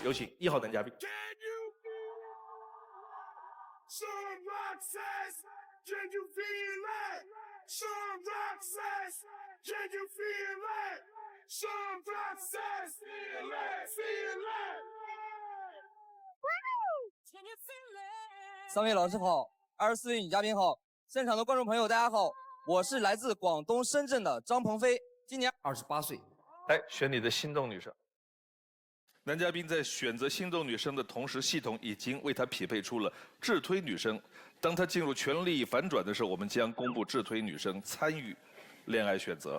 有请1号男嘉宾。3位老师好，24位女嘉宾好，现场的观众朋友大家好，我是来自广东深圳的张鹏飞，今年28岁。来选你的心动女生。男嘉宾在选择心动女生的同时，系统已经为他匹配出了智推女生。当他进入权力反转的时候，我们将公布智推女生参与恋爱选择。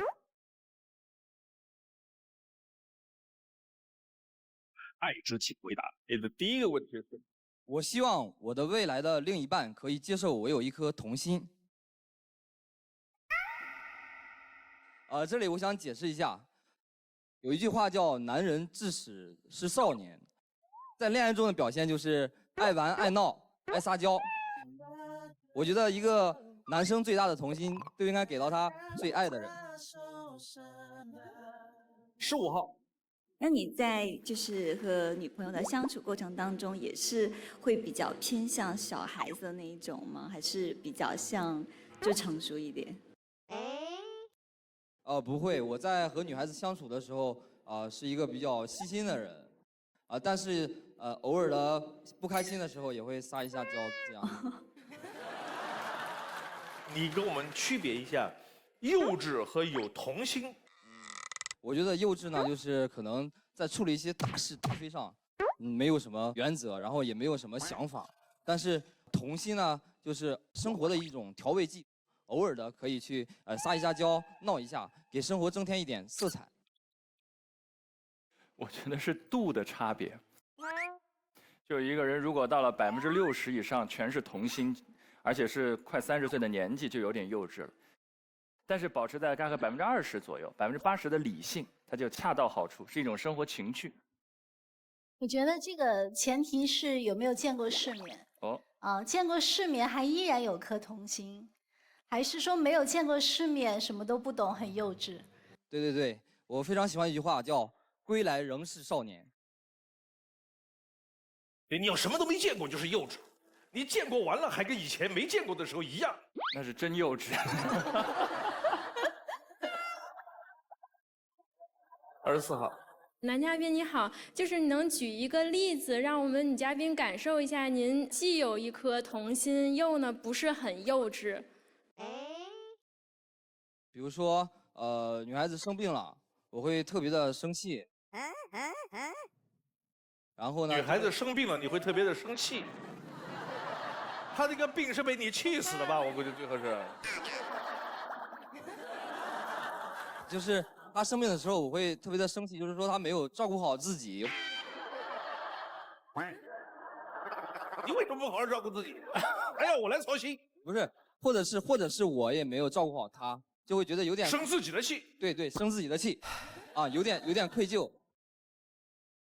爱之请回答。你的第一个问题是：我希望我的未来的另一半可以接受我有一颗童心。这里我想解释一下，有一句话叫"男人至死是少年"，在恋爱中的表现就是爱玩、爱闹、爱撒娇。我觉得一个男生最大的童心，都应该给到他最爱的人。15号。那你在就是和女朋友的相处过程当中，也是会比较偏向小孩子的那一种吗？还是比较像就成熟一点？不会，我在和女孩子相处的时候，是一个比较细心的人，但是偶尔的不开心的时候也会撒一下娇，这样。你跟我们区别一下，幼稚和有童心。我觉得幼稚呢，就是可能在处理一些大是大非上，没有什么原则，然后也没有什么想法。但是童心呢，就是生活的一种调味剂，偶尔的可以去撒一下娇，闹一下，给生活增添一点色彩。我觉得是度的差别。就一个人如果到了60%以上全是童心，而且是快30岁的年纪，就有点幼稚了。但是保持在大概20%左右，80%的理性，它就恰到好处，是一种生活情趣。我觉得这个前提是有没有见过世面。见过世面还依然有颗童心，还是说没有见过世面，什么都不懂，很幼稚？对，我非常喜欢一句话叫"归来仍是少年"。你要什么都没见过就是幼稚，你见过完了还跟以前没见过的时候一样，那是真幼稚。24号。男嘉宾你好，就是你能举一个例子，让我们女嘉宾感受一下，您既有一颗童心，又呢不是很幼稚。比如说，女孩子生病了，我会特别的生气。然后呢？女孩子生病了，你会特别的生气。她这个病是被你气死的吧？我估计最后是。就是她生病的时候，我会特别的生气，就是说她没有照顾好自己。你为什么不好好照顾自己？还要我来操心？不是，或者是我也没有照顾好她，就会觉得有点生自己的气。对，生自己的气，有点愧疚。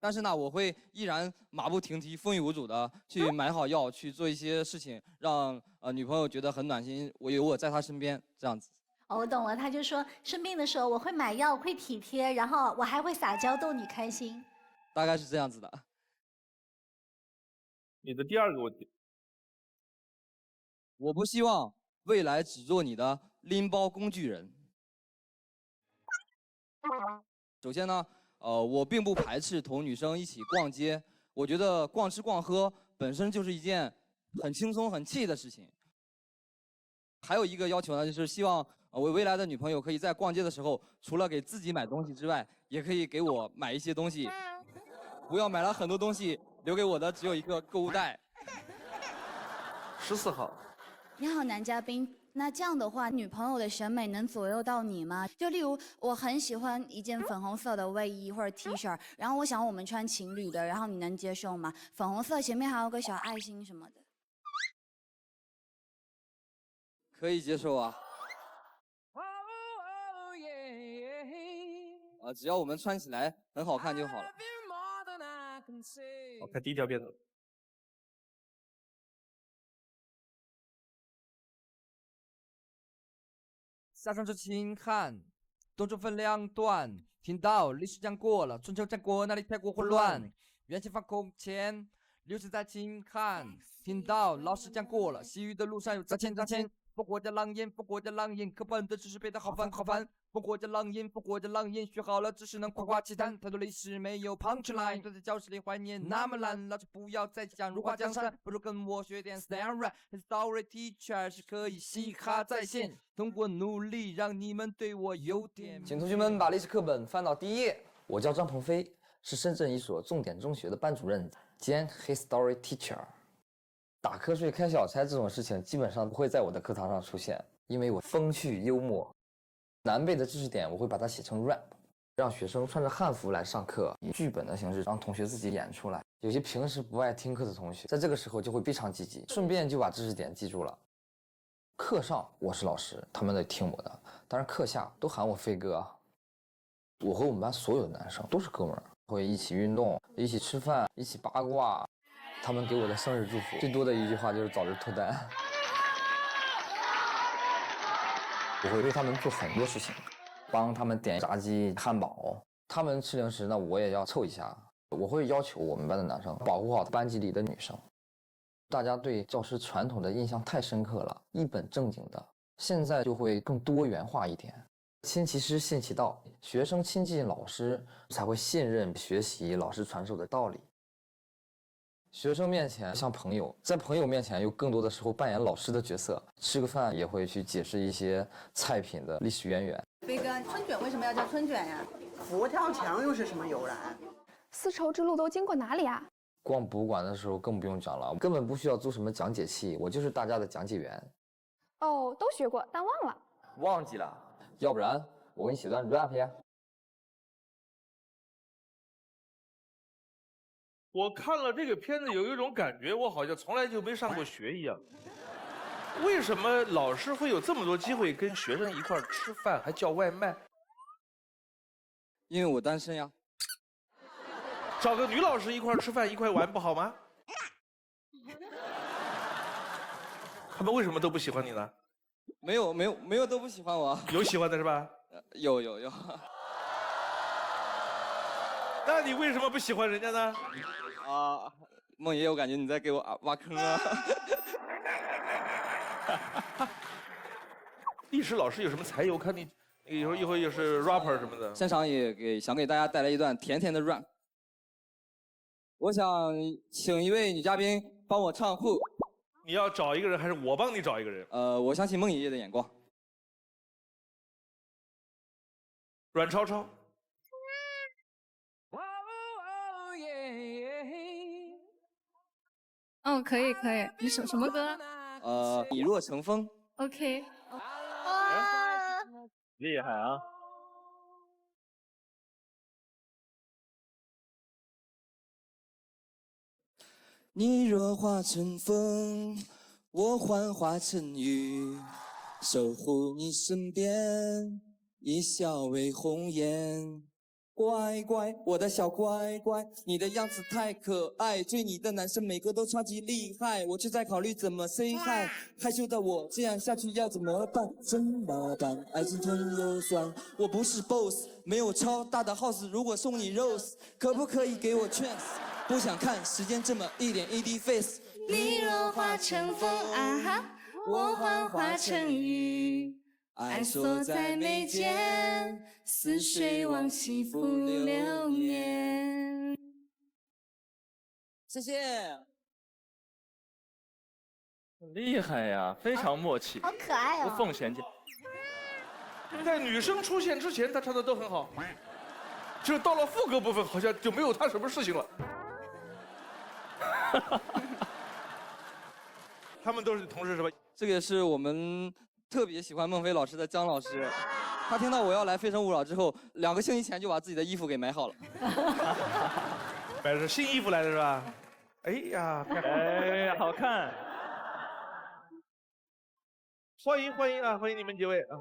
但是呢，我会依然马不停蹄、风雨无阻的去买好药，去做一些事情，让女朋友觉得很暖心，有我在她身边这样子。我懂了，他就说生病的时候我会买药，会体贴，然后我还会撒娇逗你开心。大概是这样子的。你的第二个问题。我不希望未来只做你的拎包工具人。首先呢，我并不排斥同女生一起逛街，我觉得逛吃逛喝本身就是一件很轻松很惬意的事情。还有一个要求呢，就是希望我未来的女朋友可以在逛街的时候，除了给自己买东西之外，也可以给我买一些东西，不要买了很多东西，留给我的只有一个购物袋。14号。你好，男嘉宾。那这样的话，女朋友的审美能左右到你吗？就例如，我很喜欢一件粉红色的卫衣或者 T 恤，然后我想我们穿情侣的，然后你能接受吗？粉红色前面还有个小爱心什么的。可以接受啊。只要我们穿起来很好看就好了。好，看第一条片子。夏商周秦汉，东周分两段。听到历史讲过了，春秋战国哪里太过混乱？元气放空前，流水在轻看。听到老师讲过了，西域的路上有砸钱。烽火叫狼烟，烽火叫狼烟，课本的知识背得好烦。烽火叫狼烟，烽火叫狼烟，学好了只是能夸夸其谈。太多历史没有 punchline， 坐在教室里怀念那么烂，老师不要再讲如画江山，不如跟我学点 stand right。History teacher 是可以嘻哈在线，通过努力让你们对我有点。请同学们把历史课本翻到第1页。我叫张鹏飞，是深圳一所重点中学的班主任兼 History teacher。打瞌睡开小差这种事情基本上不会在我的课堂上出现，因为我风趣幽默。难背的知识点我会把它写成 rap， 让学生穿着汉服来上课，以剧本的形式让同学自己演出来。有些平时不爱听课的同学，在这个时候就会非常积极，顺便就把知识点记住了。课上我是老师，他们得听我的，当然课下都喊我飞哥。我和我们班所有的男生都是哥们儿，会一起运动，一起吃饭，一起八卦。他们给我的生日祝福最多的一句话就是早日脱单。我会为他们做很多事情，帮他们点炸鸡、汉堡。他们吃零食呢，我也要凑一下。我会要求我们班的男生保护好班级里的女生。大家对教师传统的印象太深刻了，一本正经的，现在就会更多元化一点。亲其师，信其道，学生亲近老师，才会信任学习老师传授的道理。学生面前像朋友，在朋友面前又更多的时候扮演老师的角色。吃个饭也会去解释一些菜品的历史渊源。飞哥，春卷为什么要叫春卷呀？佛跳墙又是什么由来？丝绸之路都经过哪里啊？逛博物馆的时候更不用讲了，根本不需要租什么讲解器，我就是大家的讲解员。哦，都学过，但忘了。忘记了？要不然我给你写段 rap 呀。我看了这个片子，有一种感觉，我好像从来就没上过学一样。为什么老师会有这么多机会跟学生一块儿吃饭，还叫外卖？因为我单身呀。找个女老师一块儿吃饭，一块玩不好吗？他们为什么都不喜欢你呢？没有都不喜欢我。有喜欢的是吧？有。那你为什么不喜欢人家呢？啊，梦爷，我感觉你在给我挖坑啊！历史老师有什么才艺？我看你一会儿也是 rapper 什么的。现场也想给大家带来一段甜甜的 rap。我想请一位女嘉宾帮我唱 Who。你要找一个人，还是我帮你找一个人？我相信孟爷爷的眼光。阮超超。哦，可以。你什么歌？你若成风。OK。厉害啊！你若化成风，我幻化成雨，守护你身边，一笑为红颜。乖乖，我的小乖乖，你的样子太可爱，追你的男生每个都超级厉害，我却在考虑怎么 say hi， 害羞的我这样下去要怎么办？怎么办？爱情甜又酸，我不是 boss， 没有超大的 house， 如果送你 rose， 可不可以给我 chance？ 不想看时间这么一点一滴 face。你若化成风啊哈，我幻化成雨。爱锁在眉间，似水往昔浮流年。谢谢。厉害呀，非常默契，好可爱哦！无缝衔接。在女生出现之前，他唱的都很好，只有到了副歌部分，好像就没有他什么事情了。他们都是同事是吧？这个也是我们特别喜欢孟非老师的姜老师，他听到我要来《非诚勿扰》之后，2个星期前就把自己的衣服给买好了。买的是新衣服来的是吧？哎呀，哎，好看！欢迎啊，欢迎你们几位啊！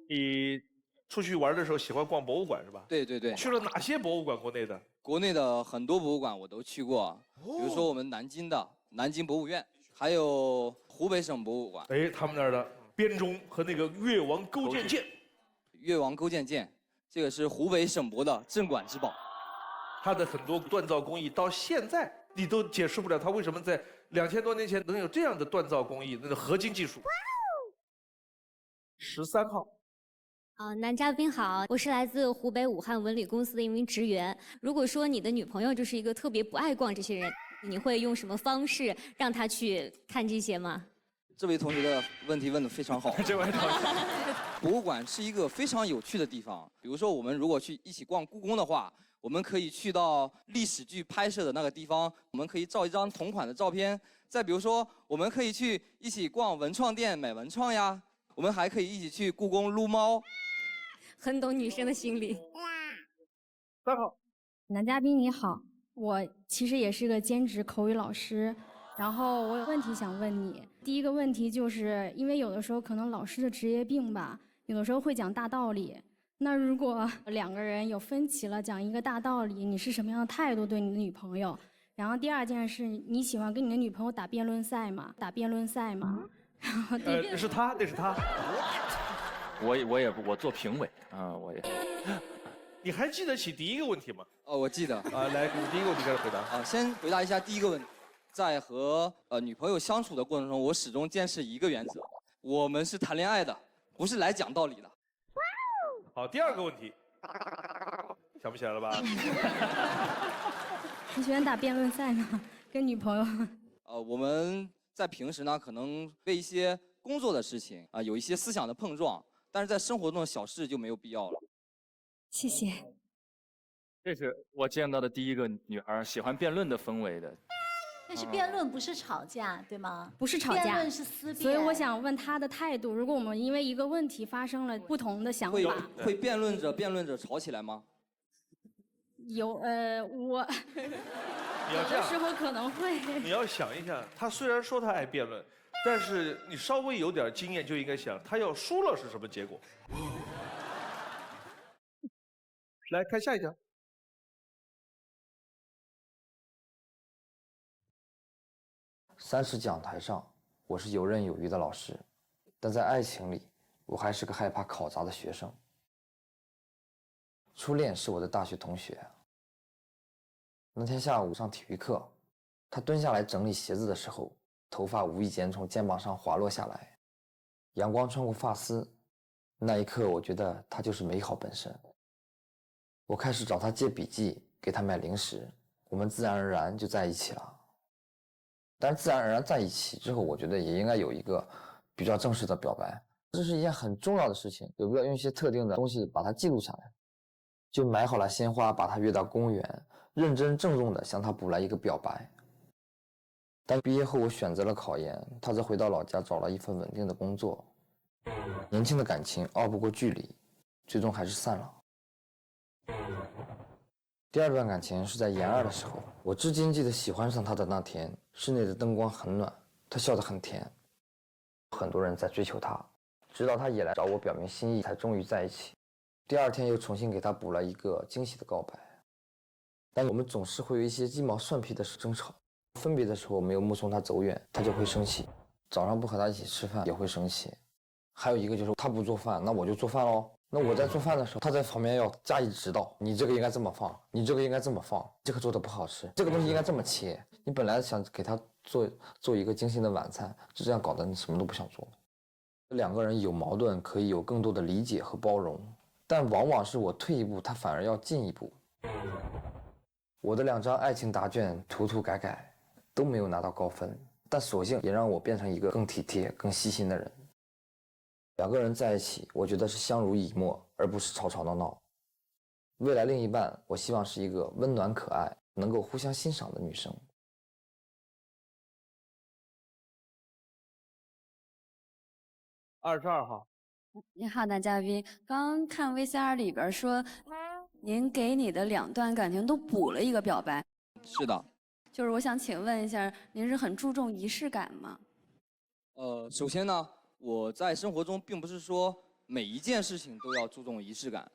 你出去玩的时候喜欢逛博物馆是吧？对。去了哪些博物馆？国内的很多博物馆我都去过，比如说我们南京的南京博物院，还有湖北省博物馆。哎，他们那儿的编钟和那个越王勾践剑。越王勾践剑，这个是湖北省博的镇馆之宝。它的很多锻造工艺到现在你都解释不了，它为什么在2000多年前能有这样的锻造工艺，那个合金技术。13号。男嘉宾好，我是来自湖北武汉文旅公司的一名职员。如果说你的女朋友就是一个特别不爱逛这些人，你会用什么方式让她去看这些吗？这位同学的问题问得非常好。这位同学，博物馆是一个非常有趣的地方。比如说，我们如果去一起逛故宫的话，我们可以去到历史剧拍摄的那个地方，我们可以照一张同款的照片。再比如说，我们可以去一起逛文创店买文创呀。我们还可以一起去故宫撸猫。很懂女生的心理。3号，男嘉宾你好，我其实也是个兼职口语老师，然后我有问题想问你。第一个问题就是因为有的时候可能老师的职业病吧，有的时候会讲大道理。那如果2个人有分歧了，讲一个大道理，你是什么样的态度对你的女朋友？然后第二件事，你喜欢跟你的女朋友打辩论赛吗？打辩论赛吗？然后那是他。我做评委啊，我也。你还记得起第一个问题吗？我记得。来，第一个问题开始回答。先回答一下第一个问题。在和女朋友相处的过程中，我始终坚持一个原则：我们是谈恋爱的，不是来讲道理的。好，第二个问题，想不起来了吧？你喜欢打辩论赛吗？跟女朋友？我们在平时呢，可能为一些工作的事情有一些思想的碰撞，但是在生活中的小事就没有必要了。谢谢。这是我见到的第一个女孩喜欢辩论的氛围的。但是辩论不是吵架，对吗？不是吵架，辩论是思辨。所以我想问他的态度：如果我们因为一个问题发生了不同的想法，会辩论着吵起来吗？有我有的时候可能会。你要想一下，他虽然说他爱辩论，但是你稍微有点经验就应该想，他要输了是什么结果？来看下一条。30讲台上，我是游刃有余的老师，但在爱情里，我还是个害怕考砸的学生。初恋是我的大学同学。那天下午上体育课，他蹲下来整理鞋子的时候，头发无意间从肩膀上滑落下来，阳光穿过发丝。那一刻，我觉得他就是美好本身。我开始找他借笔记，给他买零食，我们自然而然就在一起了。但是自然而然在一起之后，我觉得也应该有一个比较正式的表白，这是一件很重要的事情，有必要用一些特定的东西把它记录下来。就买好了鲜花，把他约到公园，认真郑重地向他补来一个表白。但毕业后我选择了考研，他则回到老家找了一份稳定的工作。年轻的感情拗不过距离，最终还是散了。第二段感情是在研2的时候，我至今记得喜欢上他的那天，室内的灯光很暖，他笑得很甜，很多人在追求他，直到他也来找我表明心意，才终于在一起。第2天又重新给他补了一个惊喜的告白。但我们总是会有一些鸡毛蒜皮的争吵，分别的时候没有目送他走远，他就会生气，早上不和他一起吃饭也会生气。还有一个就是他不做饭，那我就做饭咯。那我在做饭的时候，他在旁边要加以指导，你这个应该这么放，你这个应该这么放，这个做的不好吃，这个东西应该这么切。你本来想给他做一个精心的晚餐，就这样搞得你什么都不想做。2个人有矛盾可以有更多的理解和包容，但往往是我退一步，他反而要进一步。我的2张爱情答卷涂改改都没有拿到高分，但所幸也让我变成一个更体贴更细心的人。2个人在一起，我觉得是相濡以沫，而不是吵吵闹闹。未来另一半，我希望是一个温暖可爱，能够互相欣赏的女生。22号。你好，男嘉宾。刚看 VCR 里边说，您给你的2段感情都补了一个表白。是的。就是我想请问一下，您是很注重仪式感吗？首先呢，我在生活中并不是说每一件事情都要注重仪式感，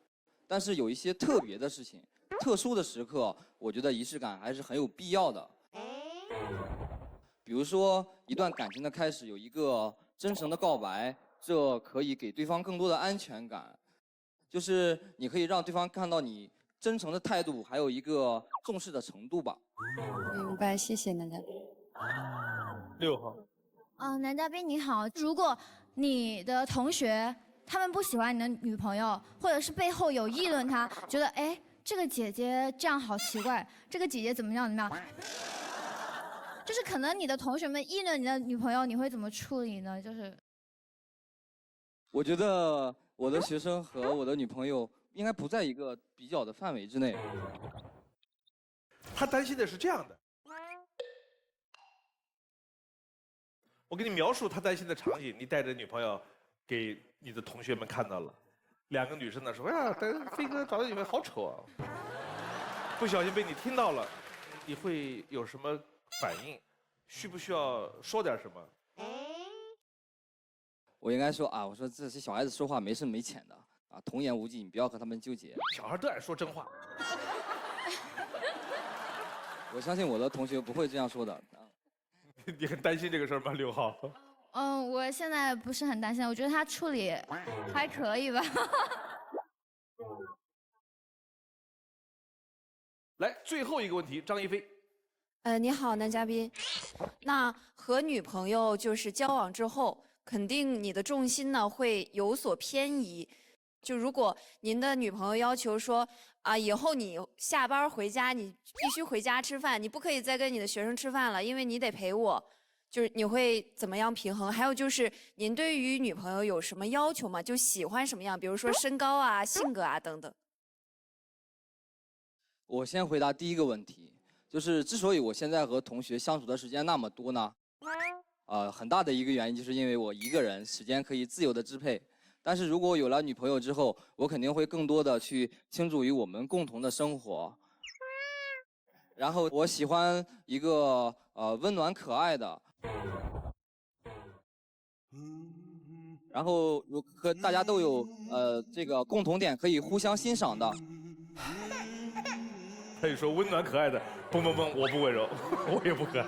但是有一些特别的事情、特殊的时刻，我觉得仪式感还是很有必要的。比如说，一段感情的开始有一个真诚的告白，这可以给对方更多的安全感，就是你可以让对方看到你真诚的态度，还有一个重视的程度吧。明白，谢谢男嘉宾。6号。男嘉宾你好，如果你的同学他们不喜欢你的女朋友，或者是背后有议论她，觉得哎这个姐姐这样好奇怪，这个姐姐怎么样，就是可能你的同学们议论你的女朋友，你会怎么处理呢？就是我觉得我的学生和我的女朋友应该不在一个比较的范围之内。他担心的是这样的，我给你描述他担心的场景：你带着女朋友给你的同学们看到了，2个女生呢说：“哎呀，飞哥找的女朋友好丑啊！”不小心被你听到了，你会有什么反应？需不需要说点什么？我应该说啊，我说这些小孩子说话没深没浅的啊，童言无忌，你不要和他们纠结。小孩都爱说真话。我相信我的同学不会这样说的。你很担心这个事儿吗，6号？我现在不是很担心，我觉得他处理还可以吧。来，最后一个问题，张一飞。你好，男嘉宾。那和女朋友就是交往之后，肯定你的重心呢会有所偏移。就如果您的女朋友要求说啊，以后你下班回家你必须回家吃饭，你不可以再跟你的学生吃饭了，因为你得陪我。就是你会怎么样平衡？还有就是您对于女朋友有什么要求吗？就喜欢什么样？比如说身高啊、性格啊等等。我先回答第一个问题，就是之所以我现在和同学相处的时间那么多呢，很大的一个原因就是因为我一个人时间可以自由的支配。但是如果有了女朋友之后，我肯定会更多的去倾注于我们共同的生活。然后我喜欢一个温暖可爱的，然后和大家都有这个共同点可以互相欣赏的。他就说温暖可爱的，蹦，我不温柔，我也不可爱。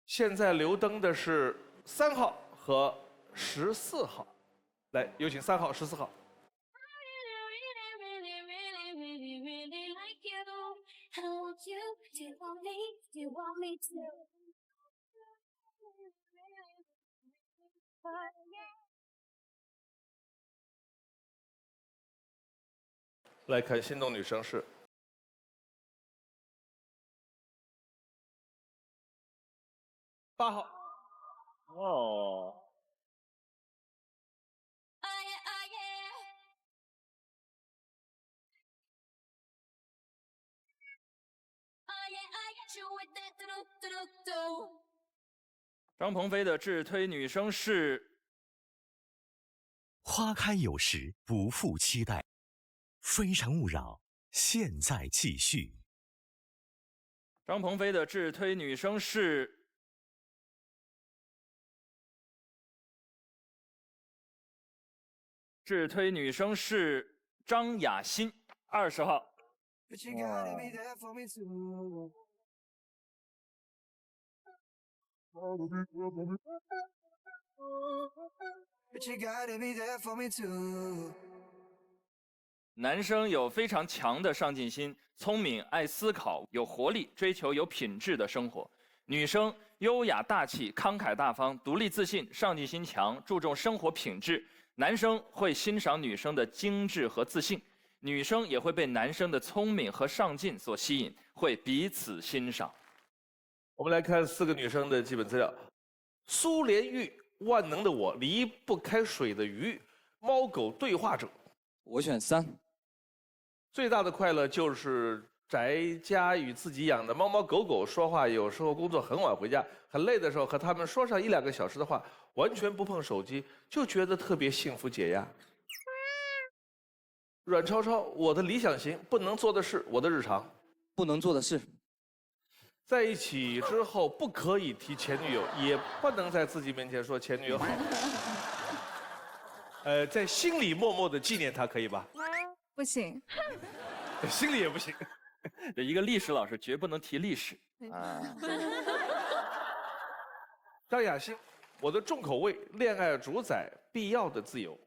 现在留灯的是3号和14号，来，有请3号、14号。来看心动女生是8号。哦。张鹏飞的智推女生是花开有时，不负期待。非诚勿扰，现在继续。张鹏飞的智推女生是张雅欣，20号。男生有非常强的上进心，聪明，爱思考，有活力，追求有品质的生活。女生优雅大气，慷慨大方，独立自信，上进心强，注重生活品质。男生会欣赏女生的精致和自信，女生也会被男生的聪明和上进所吸引，会彼此欣赏。我们来看4个女生的基本资料：苏联玉、万能的我、离不开水的鱼、猫狗对话者。我选3。最大的快乐就是宅家与自己养的猫猫狗狗说话，有时候工作很晚回家，很累的时候和他们说上1-2个小时的话，完全不碰手机，就觉得特别幸福解压。阮超超，我的理想型，不能做的事，我的日常。不能做的事。在一起之后不可以提前女友，也不能在自己面前说前女友好。在心里默默的纪念她，可以吧？不行。心里也不行。一个历史老师绝不能提历史。张雅欣，我的重口味，恋爱主宰，必要的自由。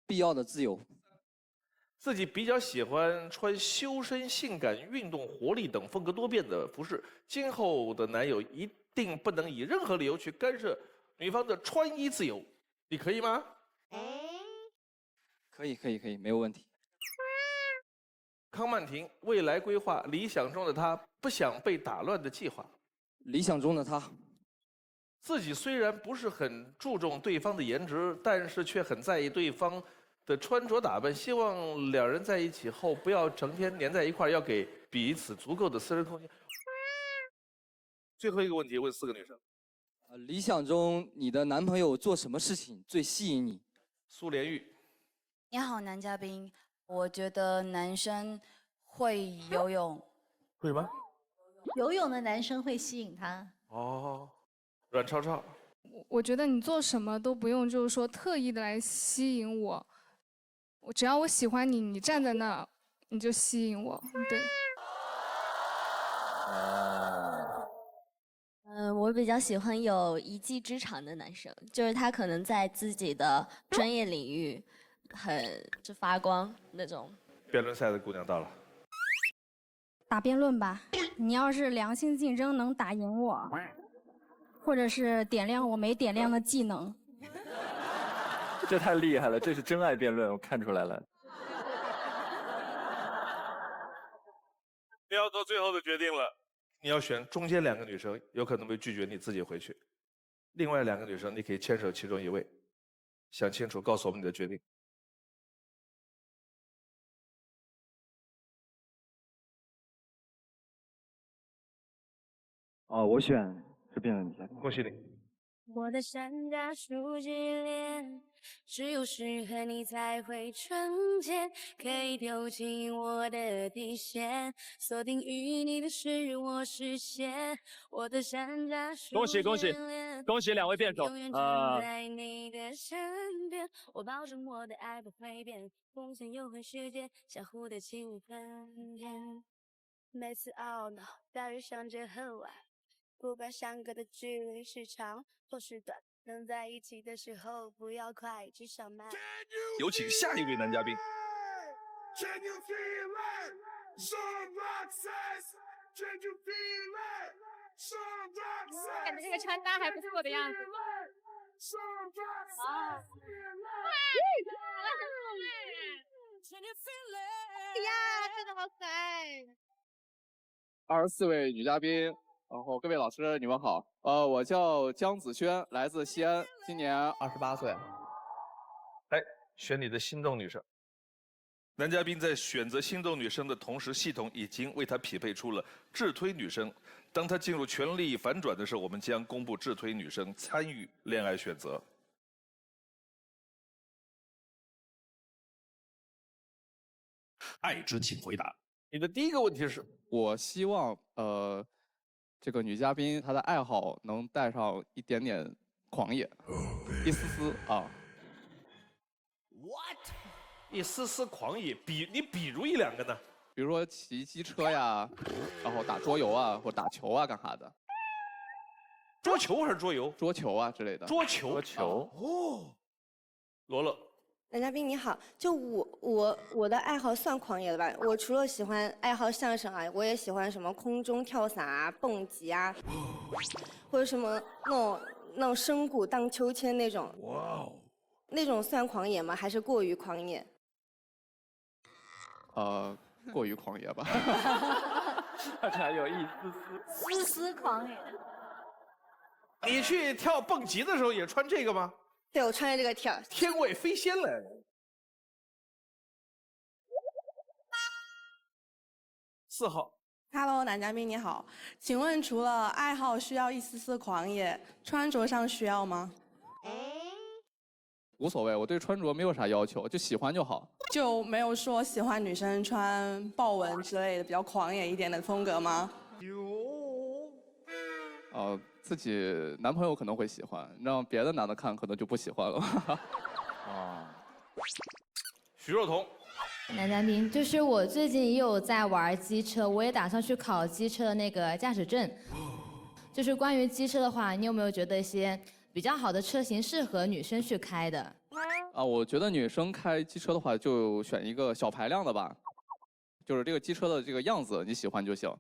必要的自由。自己比较喜欢穿修身、性感、运动、活力等风格多变的服饰。今后的男友一定不能以任何理由去干涉女方的穿衣自由，你可以吗？可以，没有问题。康曼婷未来规划理想中的她不想被打乱的计划。理想中的他，自己虽然不是很注重对方的颜值，但是却很在意对方的穿着打扮，希望两人在一起后不要成天黏在一块儿，要给彼此足够的私人空间。最后一个问题问4个女生。理想中你的男朋友做什么事情最吸引你？苏连玉。你好，男嘉宾，我觉得男生会游泳。会吗？游泳的男生会吸引他。哦，阮超超。我觉得你做什么都不用，就是说特意的来吸引我。只要我喜欢你，你站在那儿，你就吸引我。对。我比较喜欢有一技之长的男生，就是他可能在自己的专业领域就发光那种。辩论赛的姑娘到了。打辩论吧，你要是良性竞争能打赢我，或者是点亮我没点亮的技能。这太厉害了，这是真爱辩论，我看出来了。你要做最后的决定了，你要选中间2个女生，有可能被拒绝，你自己回去。另外2个女生，你可以牵手其中一位。想清楚，告诉我们你的决定。我选这边的女嘉宾。恭喜你。我的山楂树之恋，只有适合你才会纯洁，可以丢进我的底线，锁定与你的是我视线。我的山楂树恭喜恭喜恭喜2位辩手在你的身边，我保证我的爱不会变，风险又很世界，相互的情分间。每次懊恼，大约想着和我。不管相隔的距离是长或是短，能在一起的时候不要快，至少慢。有请下一位男嘉宾。感觉这个穿搭还不错的样子。呀，真的好可爱。 24位女嘉宾，然后各位老师，你们好。我叫姜子轩，来自西安，今年28岁。来，选你的心动女生。男嘉宾在选择心动女生的同时，系统已经为他匹配出了智推女生。当他进入权力反转的时候，我们将公布智推女生参与恋爱选择。爱之请回答。你的第一个问题是，我希望这个女嘉宾她的爱好能带上一点点狂野，一丝丝啊。What？ 一丝丝狂野，比如一两个呢？比如说骑机车呀，然后打桌游啊，或者打球啊，干啥的？桌球还是桌游？桌球啊之类的。桌球。哦。罗罗。 男嘉宾你好，就我的爱好算狂野的吧？我除了喜欢爱好相声啊，我也喜欢什么空中跳伞啊、蹦极啊，或者什么那种深谷荡秋千那种。哇哦！那种算狂野吗？还是过于狂野？过于狂野吧。还有一丝丝狂野。你去跳蹦极的时候也穿这个吗？ 对，我穿着这个跳，天外飞仙来。4号 ，Hello， 男嘉宾你好，请问除了爱好需要一丝丝狂野，穿着上需要吗？无所谓，我对穿着没有啥要求，就喜欢就好。就没有说喜欢女生穿豹纹之类的比较狂野一点的风格吗？有。自己男朋友可能会喜欢，让别的男的看可能就不喜欢了。啊，徐若彤，男嘉宾，就是我最近也有在玩机车，我也打算去考机车的那个驾驶证。就是关于机车的话，你有没有觉得一些比较好的车型适合女生去开的？我觉得女生开机车的话，就选一个小排量的吧，就是这个机车的这个样子你喜欢就行。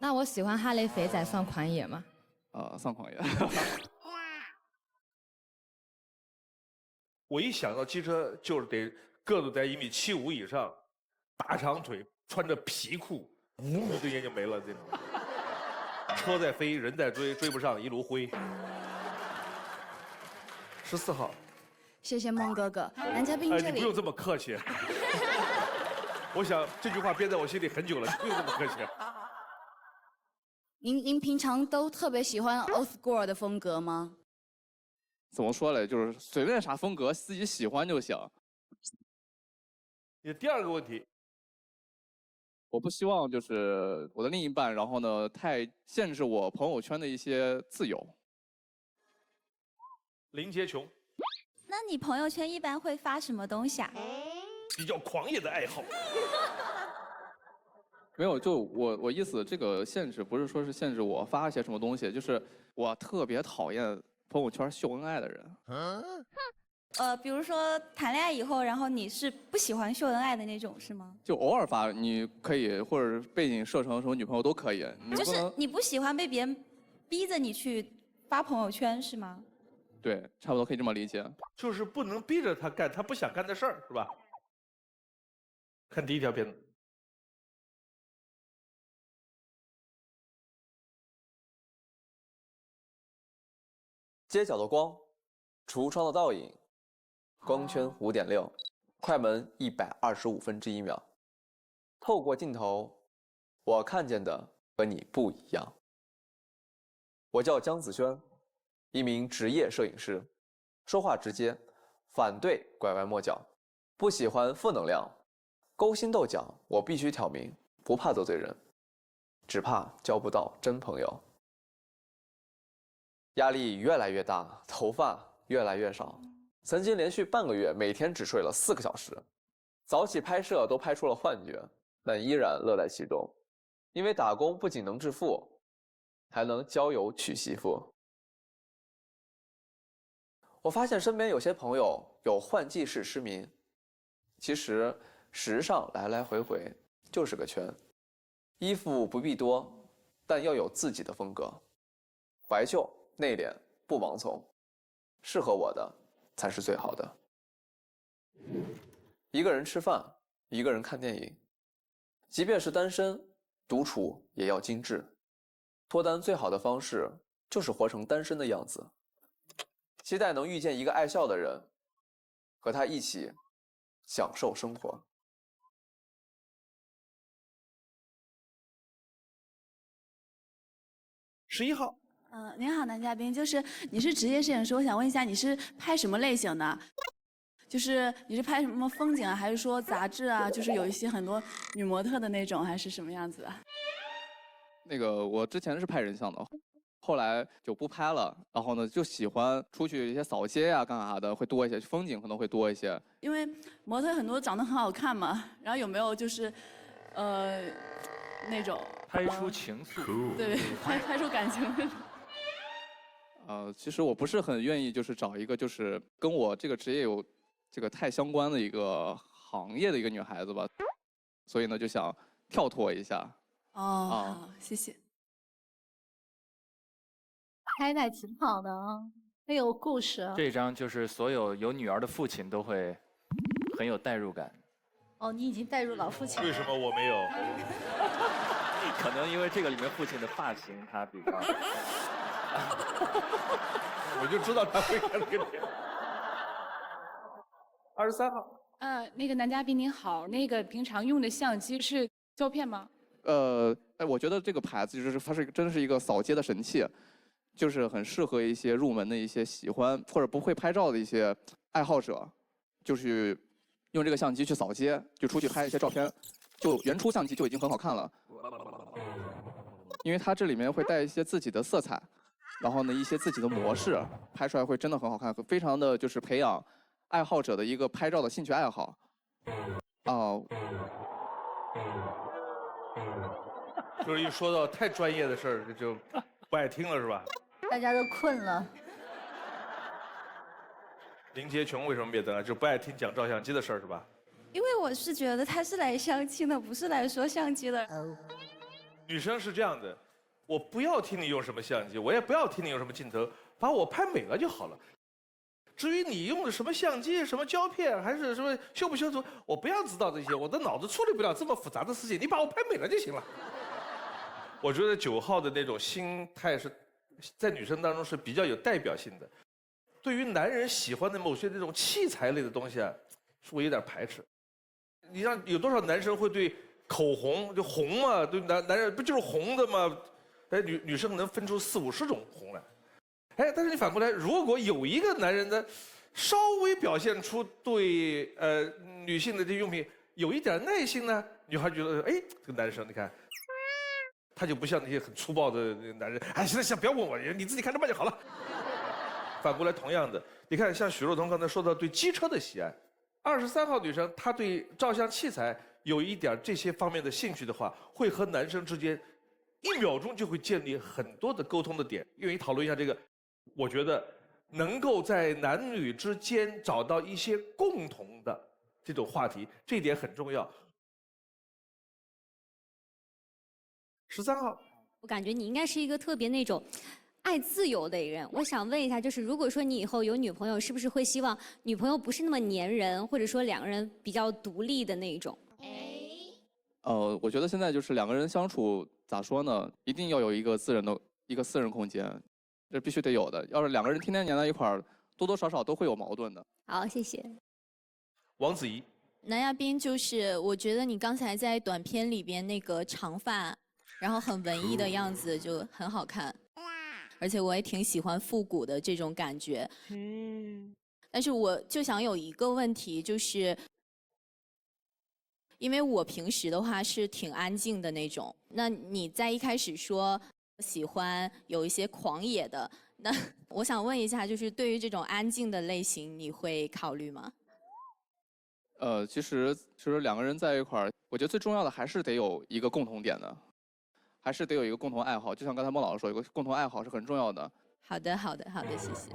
那我喜欢哈雷肥仔算狂野吗？算狂野。我一想到机车，就是得个子在1.75米以上，大长腿，穿着皮裤，5米之间就没了这种。车在飞，人在追，追不上，一路灰。14号。谢谢孟哥哥，男嘉宾这里。你不用这么客气。我想这句话憋在我心里很久了，不用这么客气。您平常都特别喜欢 old school 的风格吗？怎么说嘞？就是随便啥风格，自己喜欢就行。你的第二个问题，我不希望就是我的另一半，然后呢，太限制我朋友圈的一些自由。林杰琼。那你朋友圈一般会发什么东西啊？比较狂野的爱好。没有，就我意思，这个限制不是说是限制我发一些什么东西，就是我特别讨厌朋友圈秀恩爱的人。比如说谈恋爱以后，然后你是不喜欢秀恩爱的那种，是吗？就偶尔发，你可以或者背景设成什么女朋友都可以。就是你不喜欢被别人逼着你去发朋友圈，是吗？对，差不多可以这么理解。就是不能逼着他干他不想干的事儿，是吧？看第一条片子。街角的光，橱窗的倒影，光圈5.6，快门125分之1秒。透过镜头，我看见的和你不一样。我叫姜子轩，一名职业摄影师，说话直接，反对拐弯抹角，不喜欢负能量，勾心斗角我必须挑明，不怕得罪人，只怕交不到真朋友。压力越来越大，头发越来越少，曾经连续半个月每天只睡了4个小时，早起拍摄都拍出了幻觉，但依然乐在其中，因为打工不仅能致富，还能交友娶媳妇。我发现身边有些朋友有换季式失眠，其实时尚来来回回就是个圈，衣服不必多，但要有自己的风格，怀旧内敛不盲从，适合我的才是最好的。一个人吃饭，一个人看电影，即便是单身，独处也要精致。脱单最好的方式就是活成单身的样子。期待能遇见一个爱笑的人，和他一起享受生活。11号。您好，男嘉宾，就是你是职业摄影师，我想问一下，你是拍什么类型的？就是你是拍什么风景啊，还是说杂志啊？就是有一些很多女模特的那种，还是什么样子的？那个我之前是拍人像的，后来就不拍了，然后呢就喜欢出去一些扫街呀、干啥的会多一些，风景可能会多一些。因为模特很多长得很好看嘛，然后有没有就是那种拍出情愫，对，拍出感情那种。其实我不是很愿意，就是找一个就是跟我这个职业有这个太相关的一个行业的一个女孩子吧，所以呢就想跳脱一下。好，谢谢。拍的挺好的啊，很有故事啊。这张就是所有有女儿的父亲都会很有代入感。哦，你已经带入老父亲了。为什么我没有？可能因为这个里面父亲的发型他比较。我就知道他会看这个脸。23号。那个男嘉宾您好，那个平常用的相机是胶片吗？我觉得这个牌子就是它是真是一个扫街的神器，就是很适合一些入门的一些喜欢或者不会拍照的一些爱好者，就是用这个相机去扫街，就出去拍一些照片，就原初相机就已经很好看了，因为它这里面会带一些自己的色彩。然后呢，一些自己的模式拍出来会真的很好看，非常的就是培养爱好者的一个拍照的兴趣爱好。就是一说到太专业的事儿，就不爱听了，是吧？大家都困了。林洁琼为什么灭灯啊？就不爱听讲照相机的事儿是吧？因为我是觉得他是来相亲的，不是来说相机的。女生是这样的，我不要听你用什么相机，我也不要听你用什么镜头，把我拍美了就好了。至于你用的什么相机、什么胶片，还是什么修不修图，我不要知道这些，我的脑子处理不了这么复杂的事情，你把我拍美了就行了。我觉得9号的那种心态是在女生当中是比较有代表性的。对于男人喜欢的某些那种器材类的东西啊，是我有点排斥。你让有多少男生会对口红就红嘛，对男人不就是红的吗？哎，女生能分出40、50种红来。哎，但是你反过来，如果有一个男人呢，稍微表现出对女性的这用品有一点耐心呢，女孩觉得哎，这个男生你看，他就不像那些很粗暴的男人。哎，行，不要问我，你自己看着办就好了。反过来，同样的，你看，像许若彤刚才说到对机车的喜爱，23号女生她对照相器材有一点这些方面的兴趣的话，会和男生之间1秒钟就会建立很多的沟通的点，愿意讨论一下这个。我觉得能够在男女之间找到一些共同的这种话题，这一点很重要。13号，我感觉你应该是一个特别那种爱自由的人。我想问一下，就是如果说你以后有女朋友，是不是会希望女朋友不是那么粘人，或者说2个人比较独立的那一种？我觉得现在就是2个人相处咋说呢，一定要有一个私人空间，这必须得有的。要是2个人天天粘在一块儿，多多少少都会有矛盾的。好，谢谢。王子怡，男嘉宾，就是我觉得你刚才在短片里边那个长发，然后很文艺的样子就很好看，而且我也挺喜欢复古的这种感觉。但是我就想有一个问题，就是因为我平时的话是挺安静的那种，那你在一开始说喜欢有一些狂野的，那我想问一下，就是对于这种安静的类型，你会考虑吗？其实2个人在一块儿，我觉得最重要的还是得有一个共同点的，还是得有一个共同爱好。就像刚才孟老师说，有个共同爱好是很重要的。好的，谢谢。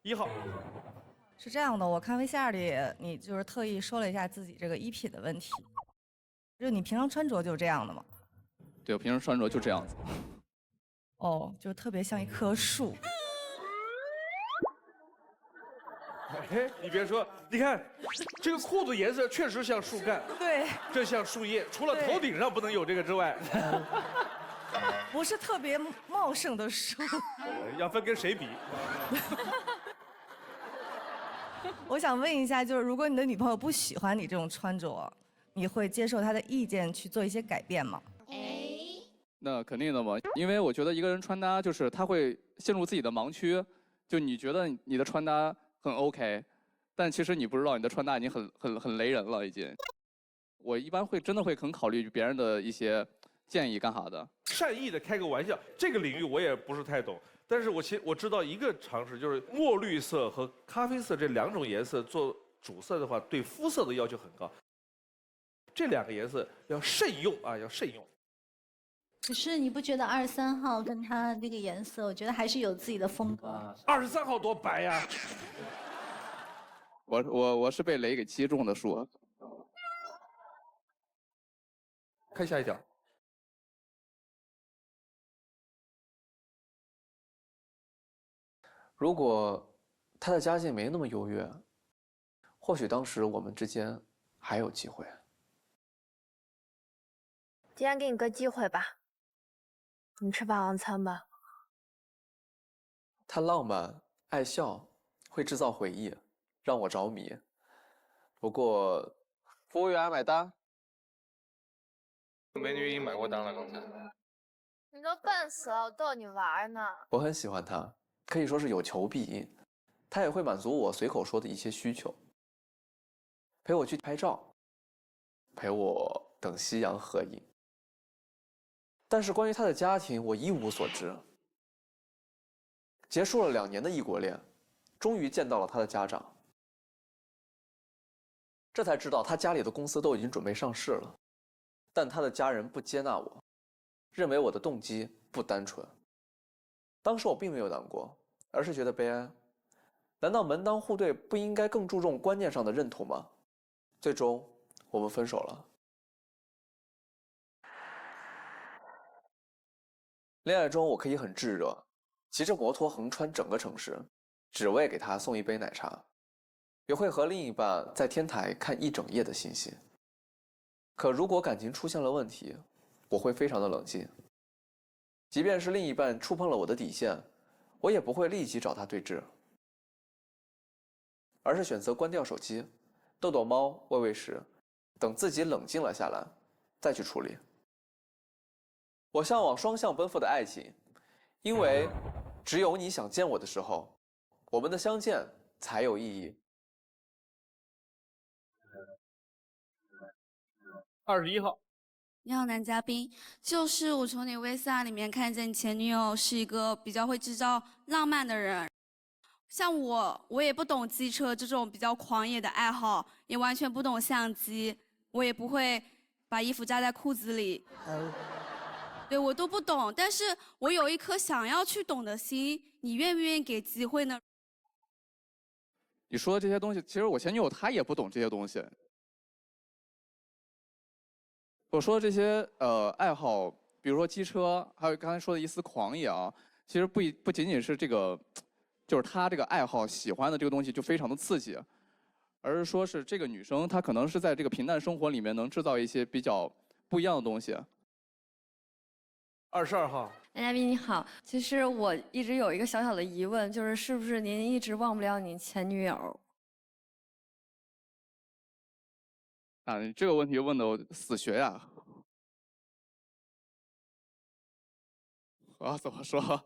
1号。是这样的，我看 VCR 里你就是特意说了一下自己这个衣品的问题，就是你平常穿着就是这样的吗？对，我平时穿着就这样子。哦，就特别像一棵树。哎，你别说，你看这个裤子颜色确实像树干，对，这像树叶，除了头顶上不能有这个之外，不是特别茂盛的树。要分跟谁比？我想问一下，就是如果你的女朋友不喜欢你这种穿着，你会接受她的意见去做一些改变吗？那肯定的嘛，因为我觉得一个人穿搭就是他会陷入自己的盲区，就你觉得你的穿搭很 OK， 但其实你不知道你的穿搭已经很雷人了已经。我一般真的会很考虑别人的一些建议干啥的。善意的开个玩笑，这个领域我也不是太懂。但是我知道一个常识，就是墨绿色和咖啡色这2种颜色做主色的话，对肤色的要求很高。这2个颜色要慎用啊，要慎用。可是你不觉得23号跟他那个颜色，我觉得还是有自己的风格。23号多白呀！我是被雷给击中的树。看下一条。如果他的家境没那么优越，或许当时我们之间还有机会。今天给你个机会吧，你吃霸王餐吧。他浪漫、爱笑，会制造回忆，让我着迷。不过，服务员买单。美女已经买过单了，刚才。你都笨死了，我逗你玩呢。我很喜欢他。可以说是有求必应，他也会满足我随口说的一些需求，陪我去拍照，陪我等夕阳合影。但是关于他的家庭，我一无所知。结束了2年的异国恋，终于见到了他的家长，这才知道他家里的公司都已经准备上市了，但他的家人不接纳我，认为我的动机不单纯。当时我并没有难过，而是觉得悲哀。难道门当户对不应该更注重观念上的认同吗？最终，我们分手了。恋爱中，我可以很炙热，骑着摩托横穿整个城市，只为给他送一杯奶茶，也会和另一半在天台看一整夜的星星。可如果感情出现了问题，我会非常的冷静，即便是另一半触碰了我的底线，我也不会立即找他对峙，而是选择关掉手机，逗逗猫，喂喂食，等自己冷静了下来，再去处理。我向往双向奔赴的爱情，因为只有你想见我的时候，我们的相见才有意义。21号，你好，男嘉宾，就是我从你 VCR 里面看见你前女友是一个比较会制造浪漫的人。像我也不懂机车这种比较狂野的爱好，也完全不懂相机，我也不会把衣服扎在裤子里。对，我都不懂，但是我有一颗想要去懂的心，你愿不愿意给机会呢？你说的这些东西，其实我前女友她也不懂这些东西。我说的这些爱好，比如说机车，还有刚才说的一丝狂野啊，其实不仅仅是这个，就是她这个爱好喜欢的这个东西就非常的刺激，而是说是这个女生她可能是在这个平淡生活里面能制造一些比较不一样的东西。22号，男嘉宾你好，其实我一直有一个小小的疑问，就是是不是您一直忘不了你前女友？啊，你这个问题问的我死学呀！我要怎么说？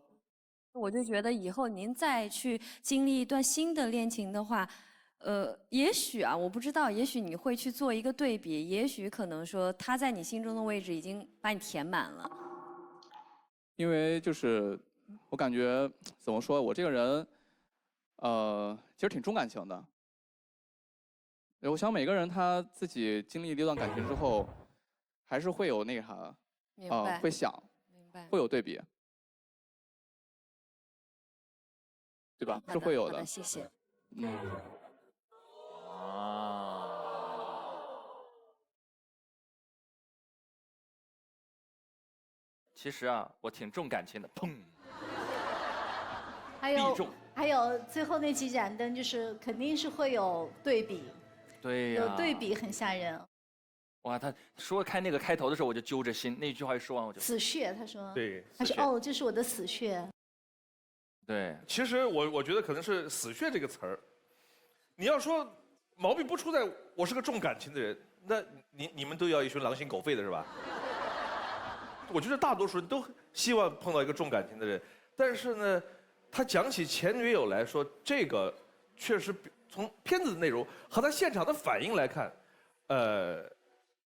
我就觉得以后您再去经历一段新的恋情的话，也许啊，我不知道，也许你会去做一个对比，也许可能说他在你心中的位置已经把你填满了。因为就是我感觉怎么说，我这个人，其实挺重感情的。我想每个人他自己经历了一段感情之后，还是会有那个啥，会想，会有对比，对吧？是会有的。好的，谢谢。其实啊，我挺重感情的，砰。还有最后那几盏灯，就是肯定是会有对比。对呀。有对比很吓人。哇，他说开那个开头的时候，我就揪着心，那句话一说完我就。死穴，他说。对。他说哦，这是我的死穴。对。其实我觉得可能是“死穴”这个词儿，你要说毛病不出在我是个重感情的人，那你们都要一群狼心狗肺的是吧？我觉得大多数人都希望碰到一个重感情的人，但是呢，他讲起前女友来说，这个确实从片子的内容和他现场的反应来看，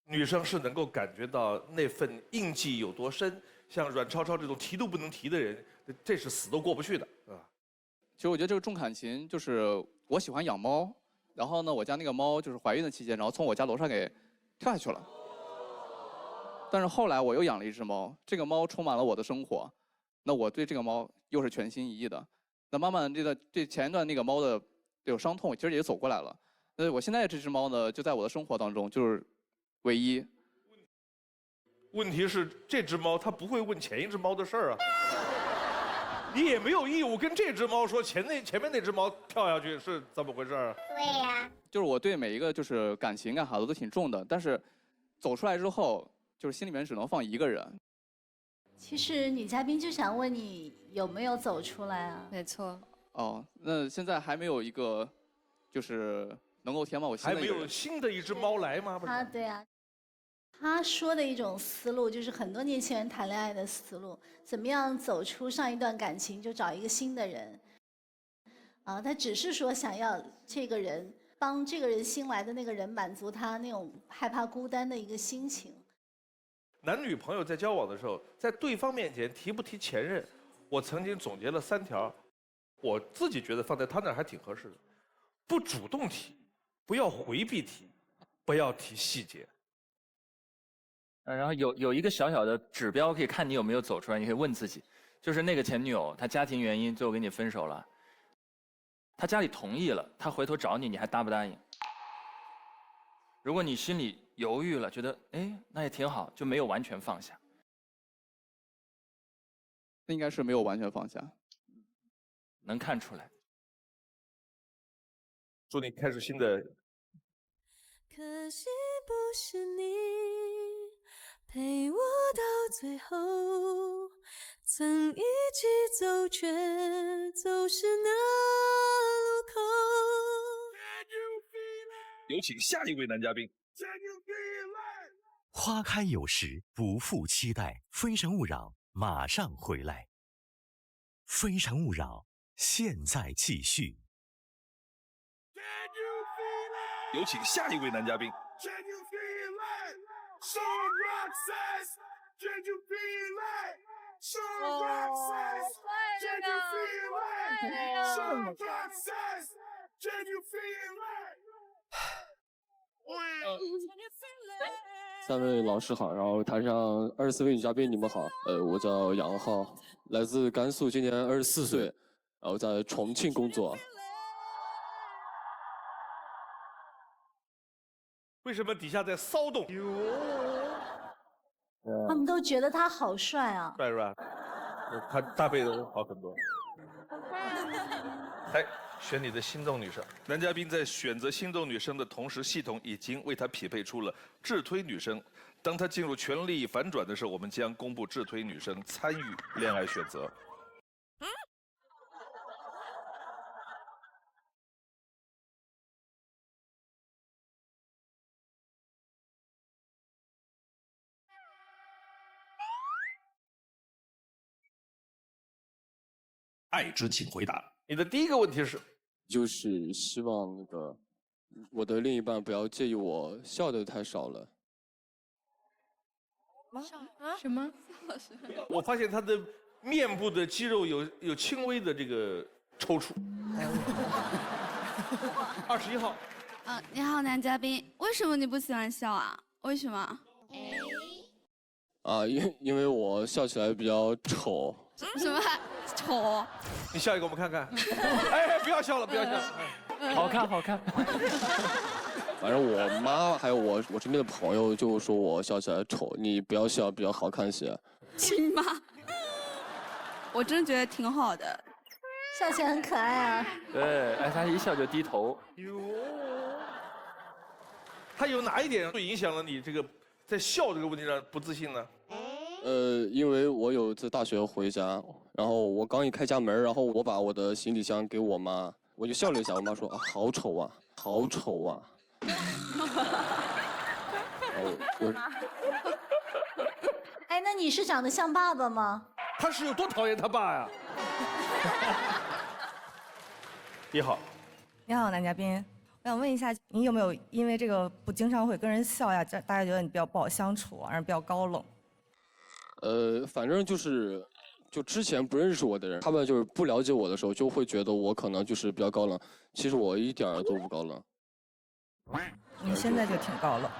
女生是能够感觉到那份印记有多深。像阮超超这种提都不能提的人，这是死都过不去的，啊。其实我觉得这个重感情就是我喜欢养猫，然后呢，我家那个猫就是怀孕的期间，然后从我家楼上给跳下去了。但是后来我又养了一只猫，这个猫充满了我的生活，那我对这个猫又是全心一意的。那慢慢这前一段那个猫的有伤痛，其实也走过来了。那我现在这只猫呢，就在我的生活当中就是唯一。问题是这只猫它不会问前一只猫的事儿啊，你也没有义务跟这只猫说前面那只猫跳下去是怎么回事啊？对呀。就是我对每一个就是感情干啥的都挺重的，但是走出来之后，就是心里面只能放一个人。其实女嘉宾就想问你有没有走出来啊？没错。哦，那现在还没有一个，就是能够填满我心的一个人。还没有新的一只猫来吗？不是。对啊。他说的一种思路，就是很多年轻人谈恋爱的思路，怎么样走出上一段感情，就找一个新的人。他只是说想要这个人帮这个人新来的那个人满足他那种害怕孤单的一个心情。男女朋友在交往的时候，在对方面前提不提前任，我曾经总结了3条，我自己觉得放在他那儿还挺合适的：不主动提，不要回避提，不要提细节。然后有一个小小的指标可以看你有没有走出来，你可以问自己，就是那个前女友她家庭原因最后跟你分手了，他家里同意了，他回头找你，你还答不答应？如果你心里犹豫了，觉得哎那也挺好，就没有完全放下。那应该是没有完全放下，能看出来。祝你开始新的。可惜不是你陪我到最后，曾一起走，却走失那路口。有请下一位男嘉宾。花开有时，不负期待。非诚勿扰，马上回来。非诚勿扰，现在继续。有请下一位男嘉宾。三位老师好，然后台上24位女嘉宾你们好，我叫杨浩，来自甘肃，今年24岁，然后在重庆工作。为什么底下在骚动？他们都觉得他好帅啊！帅是吧？他大辈子好很多。来，选你的心动女生。男嘉宾在选择心动女生的同时，系统已经为他匹配出了智推女生。当他进入全力反转的时候，我们将公布智推女生参与恋爱选择。爱之请回答。你的第一个问题是？就是希望那个我的另一半不要介意我笑得太少了。什么？我发现他的面部的肌肉有轻微的这个抽搐。21号。你好，男嘉宾，为什么你不喜欢笑啊？为什么？啊，因为我笑起来比较丑。什么丑？你笑一个我们看看。哎，不要笑了，不要笑了。好看，好看。反正我妈还有我身边的朋友就说我笑起来丑，你不要笑，比较好看些。亲妈！我真的觉得挺好的，笑起来很可爱啊。对，哎，他一笑就低头。他有哪一点会影响了你这个在笑这个问题上不自信呢？因为我有次大学回家，然后我刚一开家门，然后我把我的行李箱给我妈，我就笑了一下，我妈说啊，好丑啊，好丑啊。哎，那你是长得像爸爸吗？他是有多讨厌他爸呀？1号。你好，男嘉宾，我想问一下，你有没有因为这个不经常会跟人笑呀，大家觉得你比较不好相处，而比较高冷？反正就之前不认识我的人，他们就是不了解我的时候，就会觉得我可能就是比较高冷。其实我一点儿都不高冷。你现在就挺高冷。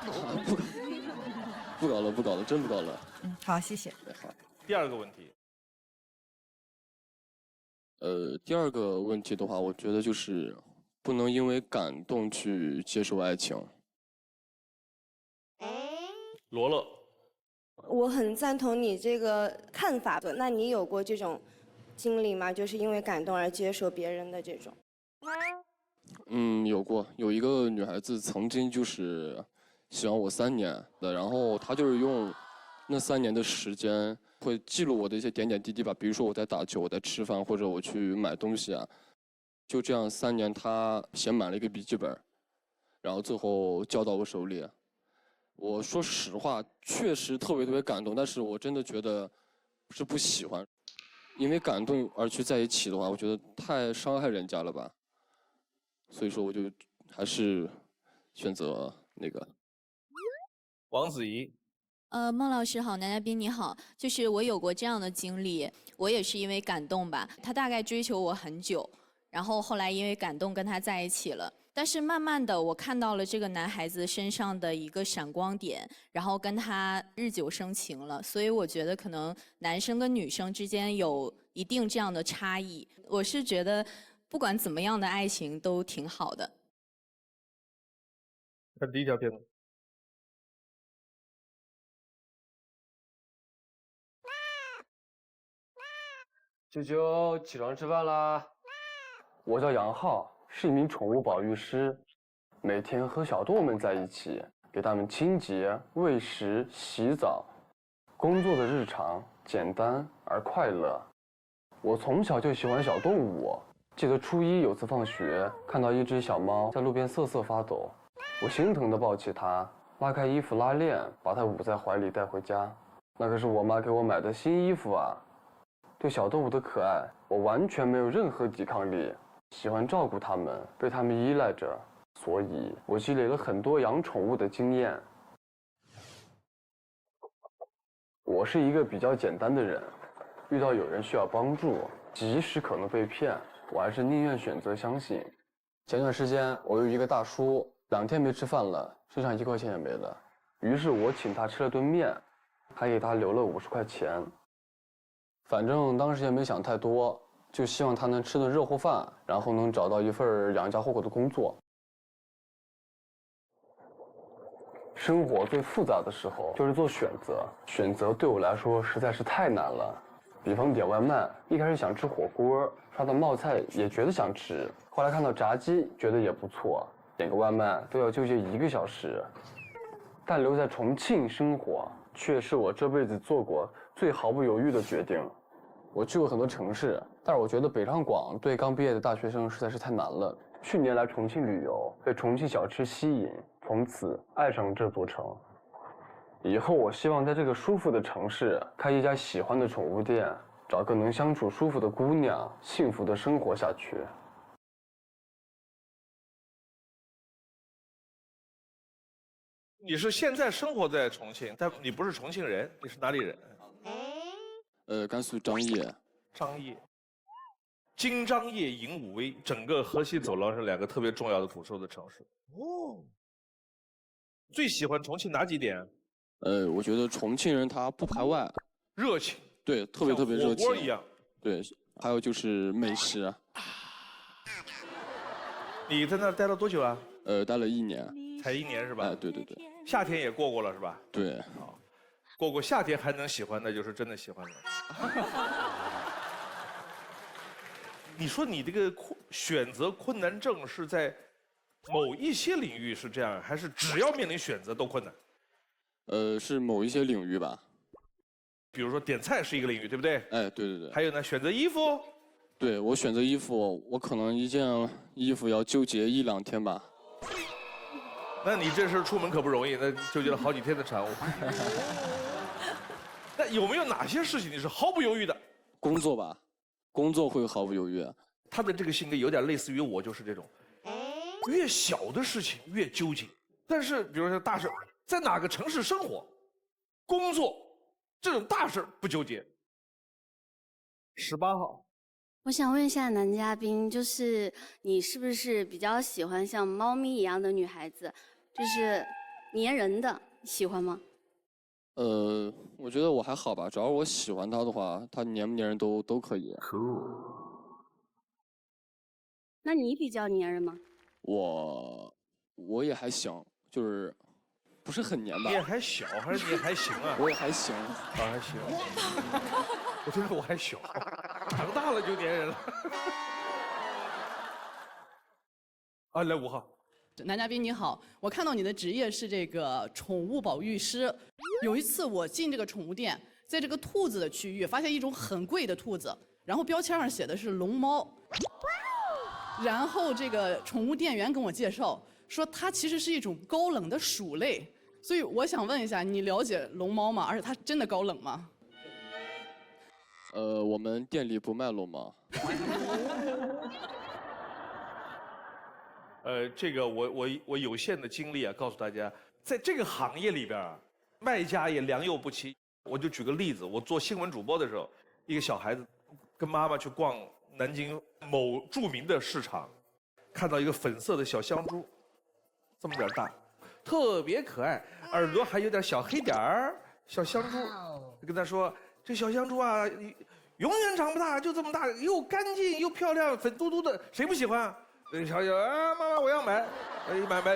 不高冷，不高冷，真不高冷。好，谢谢。好。第二个问题。第二个问题的话，我觉得就是不能因为感动去接受爱情。罗乐。我很赞同你这个看法的。那你有过这种经历吗？就是因为感动而接受别人的这种？有过，有一个女孩子曾经就是喜欢我3年的，然后她就是用那3年的时间会记录我的一些点点滴滴吧，比如说我在打球，我在吃饭，或者我去买东西啊，就这样3年，她写满了一个笔记本，然后最后交到我手里。我说实话，确实特别感动，但是我真的觉得是不喜欢，因为感动而去在一起的话，我觉得太伤害人家了吧，所以说我就还是选择那个。王子怡。孟老师好，男嘉宾你好，就是我有过这样的经历，我也是因为感动吧，他大概追求我很久，然后后来因为感动跟他在一起了。但是慢慢的，我看到了这个男孩子身上的一个闪光点，然后跟他日久生情了。所以我觉得可能男生跟女生之间有一定这样的差异。我是觉得不管怎么样的爱情都挺好的。看第一条片子。啾啾，起床吃饭啦！我叫杨浩，是一名宠物保育师，每天和小动物们在一起，给它们清洁、喂食、洗澡。工作的日常简单而快乐。我从小就喜欢小动物。记得初一有次放学，看到一只小猫在路边瑟瑟发抖，我心疼地抱起它，拉开衣服拉链，把它捂在怀里带回家。那可是我妈给我买的新衣服啊！对小动物的可爱，我完全没有任何抵抗力，喜欢照顾它们，被它们依赖着，所以我积累了很多养宠物的经验。我是一个比较简单的人，遇到有人需要帮助，即使可能被骗，我还是宁愿选择相信。前段时间我有一个大叔2天没吃饭了，身上1块钱也没了，于是我请他吃了顿面，还给他留了50块钱。反正当时也没想太多，就希望他能吃顿热乎饭，然后能找到一份养家糊口的工作。生活最复杂的时候就是做选择，选择对我来说实在是太难了。比方点外卖，一开始想吃火锅，刷到冒菜也觉得想吃，后来看到炸鸡觉得也不错，点个外卖都要纠结1个小时。但留在重庆生活，却是我这辈子做过最毫不犹豫的决定。我去过很多城市，但是我觉得北上广对刚毕业的大学生实在是太难了。去年来重庆旅游，被重庆小吃吸引，从此爱上这座城。以后我希望在这个舒服的城市开一家喜欢的宠物店，找个能相处舒服的姑娘，幸福的生活下去。你是现在生活在重庆，但你不是重庆人，你是哪里人？甘肃张掖。张掖。京张掖迎武威，整个河西走廊是2个特别重要的古时候的城市。哦。最喜欢重庆哪几点？我觉得重庆人他不排外，热情。对，特别热情。火锅一样。对，还有就是美食。你在那儿待了多久啊？待了1年。才1年是吧？对。夏天也过了是吧？对。过过夏天还能喜欢，那就是真的喜欢了。你说你这个选择困难症是在某一些领域是这样，还是只要面临选择都困难？是某一些领域吧。比如说点菜是一个领域，对不对？哎，对。还有呢，选择衣服。对，我选择衣服，我可能一件衣服要纠结1、2天吧。那你这事出门可不容易，那纠结了好几天的产物。那有没有哪些事情你是毫不犹豫的？工作吧，工作会毫不犹豫。他的这个性格有点类似于我，就是这种，越小的事情越纠结。但是比如说大事，在哪个城市生活、工作，这种大事不纠结。18号。我想问一下男嘉宾，就是你是不是比较喜欢像猫咪一样的女孩子，就是粘人的，喜欢吗？我觉得我还好吧，只要我喜欢他的话，他粘不粘人都可以。那你比较粘人吗？我也还行，就是不是很粘吧。你也还小，还是你也还行啊？我也还行，还行。我觉得我还小，长大了就粘人了。啊，来5号。男嘉宾你好，我看到你的职业是这个宠物保育师。有一次我进这个宠物店，在这个兔子的区域发现一种很贵的兔子，然后标签上写的是龙猫。然后这个宠物店员跟我介绍说，它其实是一种高冷的鼠类。所以我想问一下，你了解龙猫吗？而且它真的高冷吗？我们店里不卖龙猫。这个我有限的精力啊，告诉大家，在这个行业里边啊，卖家也良莠不齐。我就举个例子，我做新闻主播的时候，一个小孩子跟妈妈去逛南京某著名的市场，看到一个粉色的小香猪，这么点大，特别可爱，耳朵还有点小黑点儿，小香猪，就跟他说：“这小香猪啊，永远长不大，就这么大，又干净又漂亮，粉嘟嘟的，谁不喜欢啊？那小姐啊，妈妈我要买，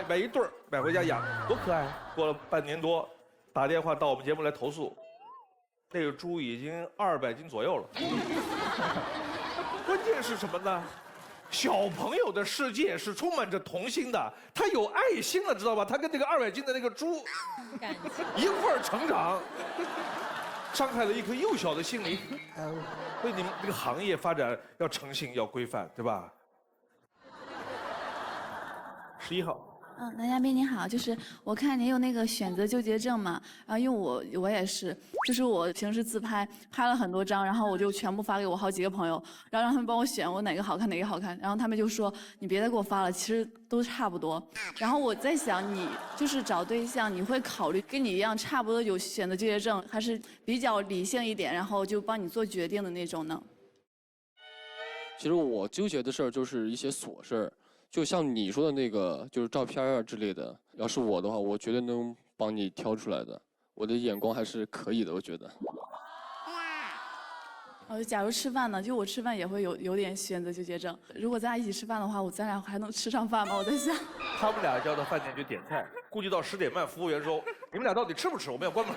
买一对儿，买回家养，多可爱。过了半年多，打电话到我们节目来投诉，那个猪已经200斤左右了。关键是什么呢？小朋友的世界是充满着童心的，他有爱心了，知道吧？他跟那个200斤的那个猪一块儿成长，伤害了一颗幼小的心灵。所以你们这个行业发展要诚信，要规范，对吧？11号。男嘉宾你好，就是我看您有那个选择纠结症嘛，然后因为我也是，就是我平时自拍拍了很多张，然后我就全部发给我好几个朋友，然后让他们帮我选我哪个好看哪个好看，然后他们就说你别再给我发了，其实都差不多。然后我在想，你就是找对象，你会考虑跟你一样差不多有选择纠结症，还是比较理性一点，然后就帮你做决定的那种呢？其实我纠结的事儿就是一些琐事儿。就像你说的那个，就是照片啊之类的，要是我的话，我绝对能帮你挑出来的。我的眼光还是可以的，我觉得。假如吃饭呢，就我吃饭也会有点选择纠结症。如果咱俩一起吃饭的话，咱俩还能吃上饭吗？我在想。他们俩就要到饭店去点菜，估计到10点半，服务员说：“你们俩到底吃不吃？我们要关门。”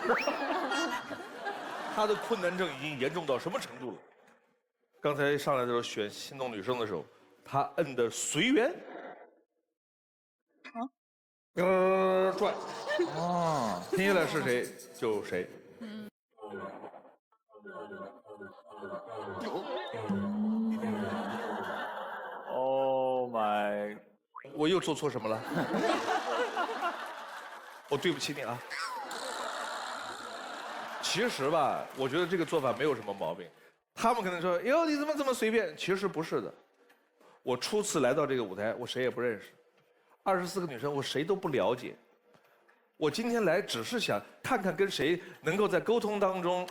他的困难症已经严重到什么程度了？刚才上来的时候选心动女生的时候。他摁的随缘，转，听下来是谁就谁。Oh my！ 我又做错什么了？我对不起你啊。其实吧，我觉得这个做法没有什么毛病。他们可能说：“哟，你怎么这么随便？”其实不是的。我初次来到这个舞台，我谁也不认识，24个女生我谁都不了解。我今天来只是想看看跟谁能够在沟通当中，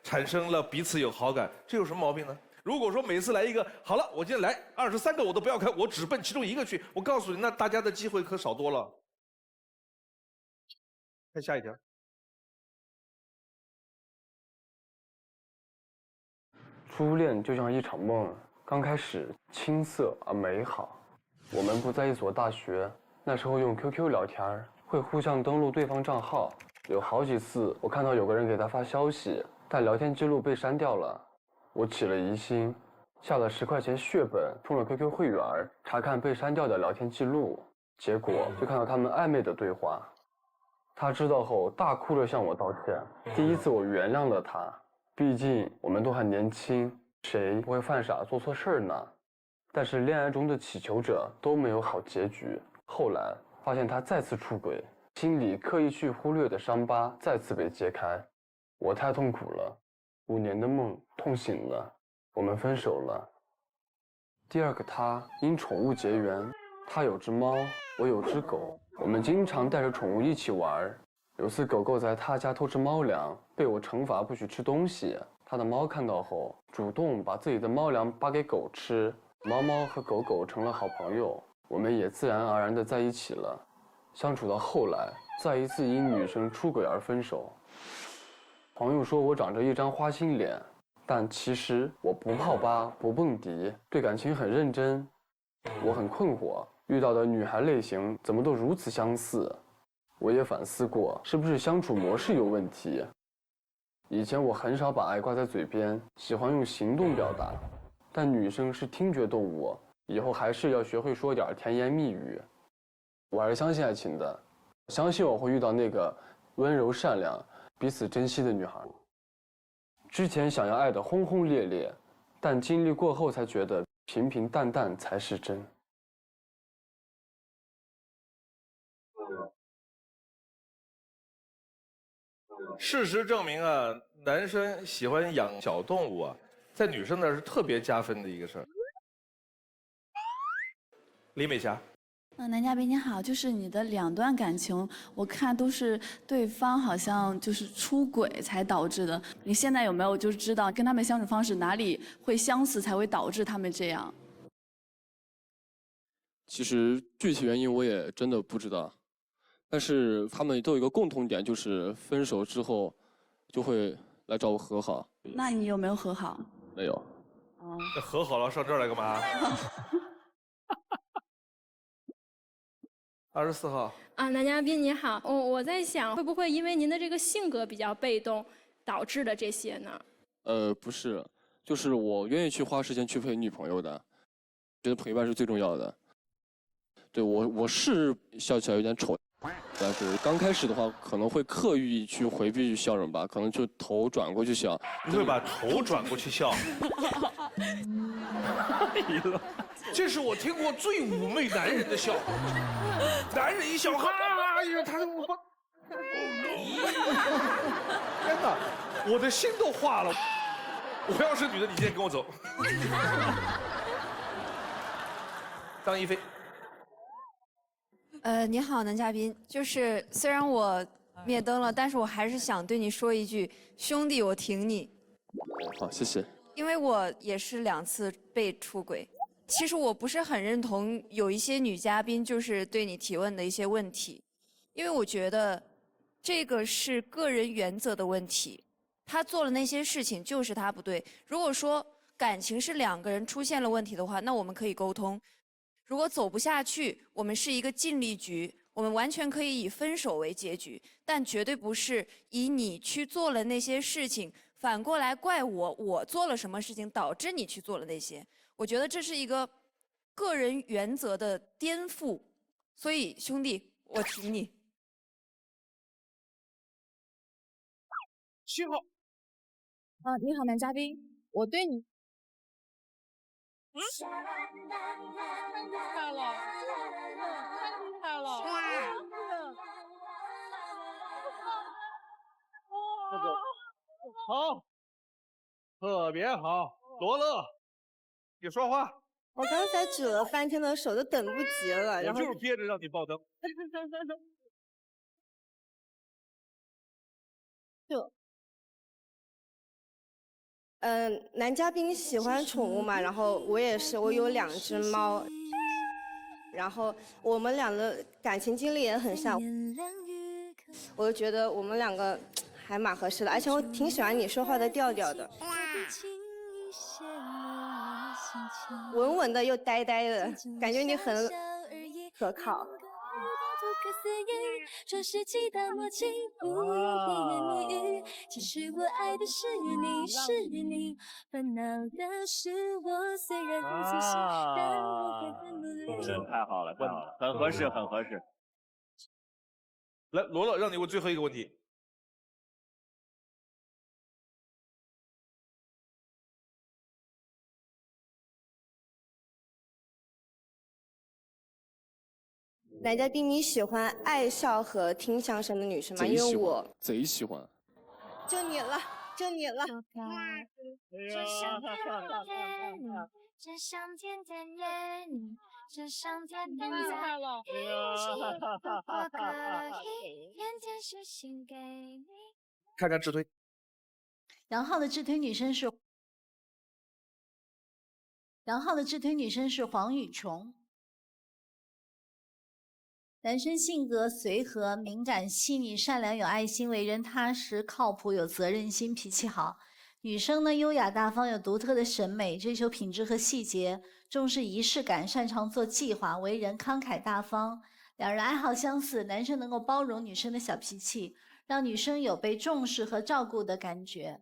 产生了彼此有好感，这有什么毛病呢？如果说每次来一个，好了，我今天来23个我都不要看，我只奔其中一个去，我告诉你，那大家的机会可少多了。看下一条。初恋就像一场梦。刚开始青涩而美好，我们不在一所大学，那时候用 QQ 聊天，会互相登录对方账号。有好几次我看到有个人给他发消息，但聊天记录被删掉了，我起了疑心，下了10块钱血本，充了 QQ 会员，查看被删掉的聊天记录，结果就看到他们暧昧的对话。他知道后大哭着向我道歉，第一次我原谅了他，毕竟我们都还年轻。谁不会犯傻做错事儿呢？但是恋爱中的祈求者都没有好结局。后来发现他再次出轨，心里刻意去忽略的伤疤再次被揭开。我太痛苦了，5年的梦痛醒了，我们分手了。第二个他因宠物结缘，他有只猫，我有只狗，我们经常带着宠物一起玩。有次狗狗在他家偷吃猫粮，被我惩罚不许吃东西。他的猫看到后，主动把自己的猫粮扒给狗吃，猫猫和狗狗成了好朋友，我们也自然而然地在一起了。相处到后来，再一次因女生出轨而分手。朋友说我长着一张花心脸，但其实我不泡吧，不蹦迪，对感情很认真。我很困惑，遇到的女孩类型怎么都如此相似。我也反思过，是不是相处模式有问题。以前我很少把爱挂在嘴边，喜欢用行动表达，但女生是听觉动物，以后还是要学会说点甜言蜜语。我还是相信爱情的，相信我会遇到那个温柔善良、彼此珍惜的女孩。之前想要爱得轰轰烈烈，但经历过后才觉得平平淡淡才是真。事实证明啊，男生喜欢养小动物啊，在女生那儿是特别加分的一个事儿。李美霞，男嘉宾你好，就是你的2段感情，我看都是对方好像就是出轨才导致的。你现在有没有就是知道跟他们相处方式哪里会相似，才会导致他们这样？其实具体原因我也真的不知道。但是他们都有一个共同点，就是分手之后就会来找我和好。那你有没有和好？没有。哦。那和好了上这儿来干嘛？24号。啊，男嘉宾你好，我在想，会不会因为您的这个性格比较被动，导致的这些呢？不是，就是我愿意去花时间去陪女朋友的，觉得陪伴是最重要的。对我是笑起来有点丑，但是刚开始的话可能会刻意去回避笑容吧，可能就头转过去笑。你会把头转过去笑？这是我听过最妩媚男人的笑，男人一笑，哈，哎呀，他我，天哪，我的心都化了。我要是女的，你今天跟我走。张一菲。你好，男嘉宾，就是虽然我灭灯了，但是我还是想对你说一句，兄弟，我挺你。好，谢谢。因为我也是2次被出轨，其实我不是很认同有一些女嘉宾就是对你提问的一些问题，因为我觉得这个是个人原则的问题，他做了那些事情就是他不对。如果说感情是2个人出现了问题的话，那我们可以沟通。如果走不下去，我们是一个尽力局，我们完全可以以分手为结局，但绝对不是以你去做了那些事情，反过来怪我做了什么事情导致你去做了那些。我觉得这是一个个人原则的颠覆，所以兄弟，我挺你。7号。你好，男嘉宾，我对你。太了，太了！好，特别好，罗乐，你说话。我刚才指了半天的手，都等不及了，然后我就是憋着让你爆灯。就。男嘉宾喜欢宠物嘛，然后我也是，我有2只猫，然后我们俩的感情经历也很像，我就觉得我们2个还蛮合适的，而且我挺喜欢你说话的调调的，稳稳的又呆呆的，感觉你很可靠。这是期待默契，不一言一语。其实我爱的是你，是你。烦恼的是我，虽然不清晰，但我会很努力。太好了，太好了，很合适，很合适。来，罗乐，让你问最后一个问题。男嘉宾，你喜欢爱笑和听相声的女生吗？因为我贼喜欢。就你了，就你了。只想天天约你，只想天天在一起。我可以天天写信给你。看看自推。杨浩的自推女生是黄雨琼。男生性格随和、敏感、细腻、善良、有爱心，为人踏实、靠谱、有责任心，脾气好。女生呢，优雅大方，有独特的审美，追求品质和细节，重视仪式感，擅长做计划，为人慷慨大方。2人爱好相似，男生能够包容女生的小脾气，让女生有被重视和照顾的感觉。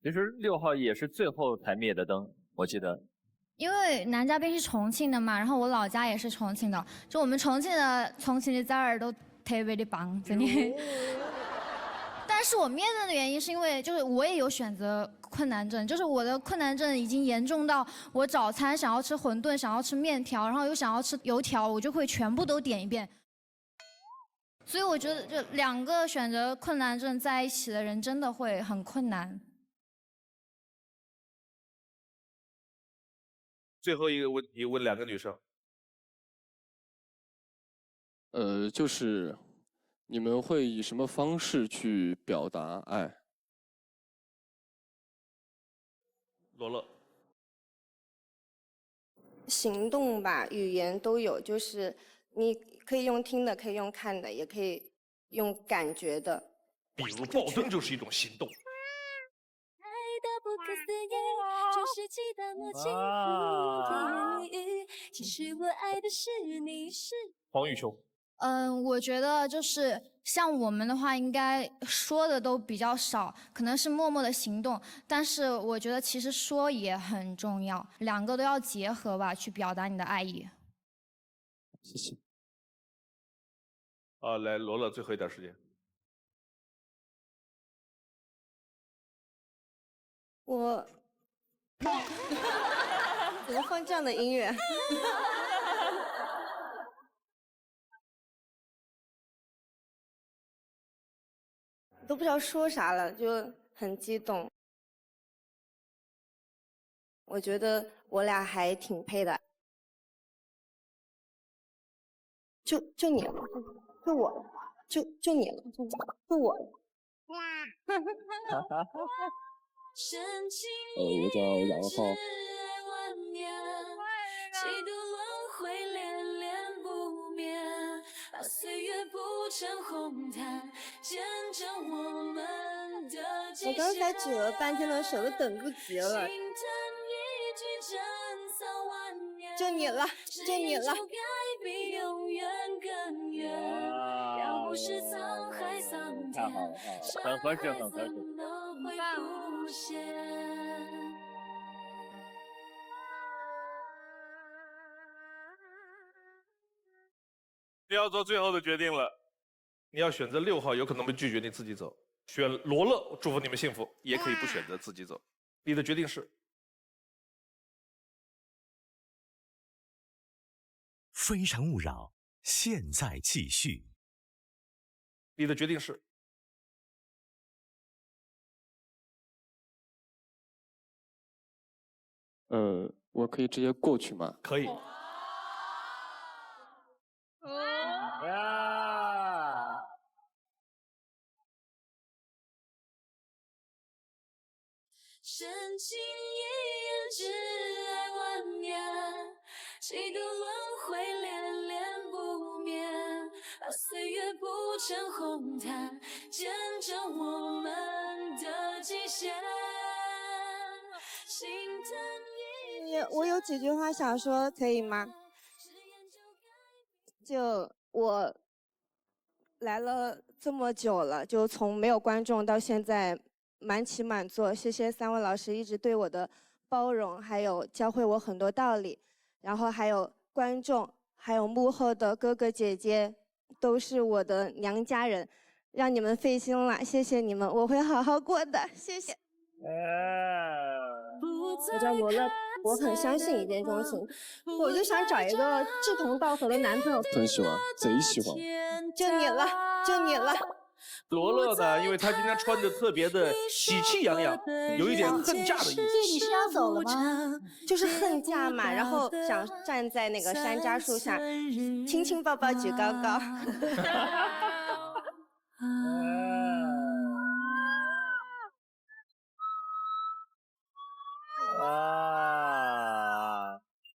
其实6号也是最后才灭的灯，我记得。因为男嘉宾是重庆的嘛，然后我老家也是重庆的，就我们重庆的崽儿都特别的棒，真的。但是我灭灯的原因是因为就是我也有选择困难症，就是我的困难症已经严重到我早餐想要吃馄饨，想要吃面条，然后又想要吃油条，我就会全部都点一遍。所以我觉得这2个选择困难症在一起的人真的会很困难。最后一个问题问2个女生。就是你们会以什么方式去表达爱？罗乐。行动吧，语言都有，就是你可以用听的，可以用看的，也可以用感觉的。比如爆灯就是一种行动。爱的不可思议，全世纪的默契，甜言蜜语。其实我爱的是你，是。黄宇秋。我觉得就是像我们的话，应该说的都比较少，可能是默默的行动。但是我觉得其实说也很重要，两个都要结合吧，去表达你的爱意。谢谢。来，罗乐，最后一点时间。我怎么放这样的音乐？都不知道说啥了，就很激动。我觉得我俩还挺配的。就你了，就我，就你了，就我。我叫杨浩。几度轮回恋恋不眠，把岁月铺成红毯，见证我们的极限。我刚才举了半天的手都等不及了。就你了，就你了。太好了，很合适，很合适。你要做最后的决定了，你要选择6号，有可能被拒绝，你自己走；选罗乐，祝福你们幸福，也可以不选择自己走。你的决定是？非诚勿扰，现在继续。你的决定是？我可以直接过去吗？可以。深情一眼，挚爱万年，几度轮回恋恋不眠，把岁月铺成红毯，见证我们的极限。心疼我有几句话想说，可以吗？就我来了这么久了，就从没有观众到现在满起满座，谢谢3位老师一直对我的包容，还有教会我很多道理。然后还有观众，还有幕后的哥哥姐姐，都是我的娘家人，让你们费心了，谢谢你们，我会好好过的，谢谢。我叫罗乐，我很相信一见钟情，我就想找一个志同道合的男朋友。很喜欢，贼喜欢。就你了，就你了。罗乐呢，因为他今天穿的特别的喜气洋洋，有一点恨嫁的意思。对，你是要走了吗？就是恨嫁嘛，然后想站在那个山楂树下，亲亲抱抱举高高。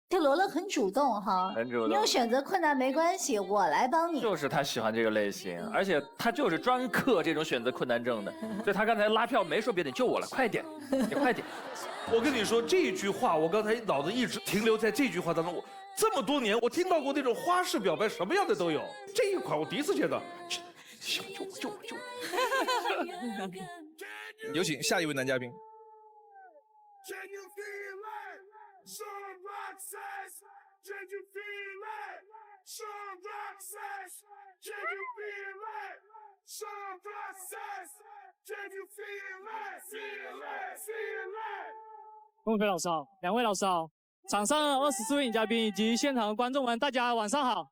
这罗乐很主动哈，很主动。你有选择困难没关系，我来帮你。就是他喜欢这个类型，而且他就是专克这种选择困难症的，所以他刚才拉票没说别的，就我了，快点，你快点。我跟你说这句话，我刚才脑子一直停留在这句话当中。我这么多年，我听到过那种花式表白，什么样的都有。这一款我第一次见到。行，就我。有请下一位男嘉宾。孟非老师好，2位老师好，场上24位女嘉宾以及现场的观众们，大家晚上好。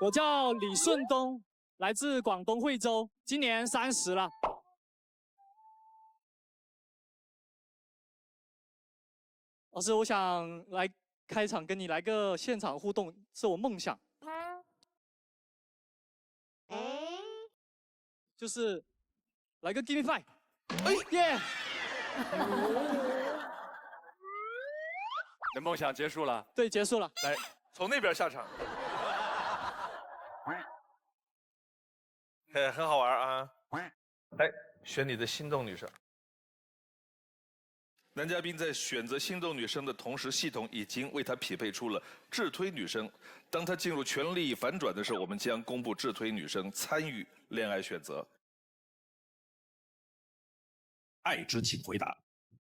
我叫李顺东，来自广东惠州，今年30了。老师，我想来开场跟你来个现场互动，是我梦想。就是来个 Give me 5，哎耶！你的梦想结束了？对，结束了。来，从那边下场。很好玩啊！来，选你的心动女生。男嘉宾在选择心动女生的同时，系统已经为他匹配出了智推女生。当他进入权力反转的时候，我们将公布智推女生参与恋爱选择。爱之请回答。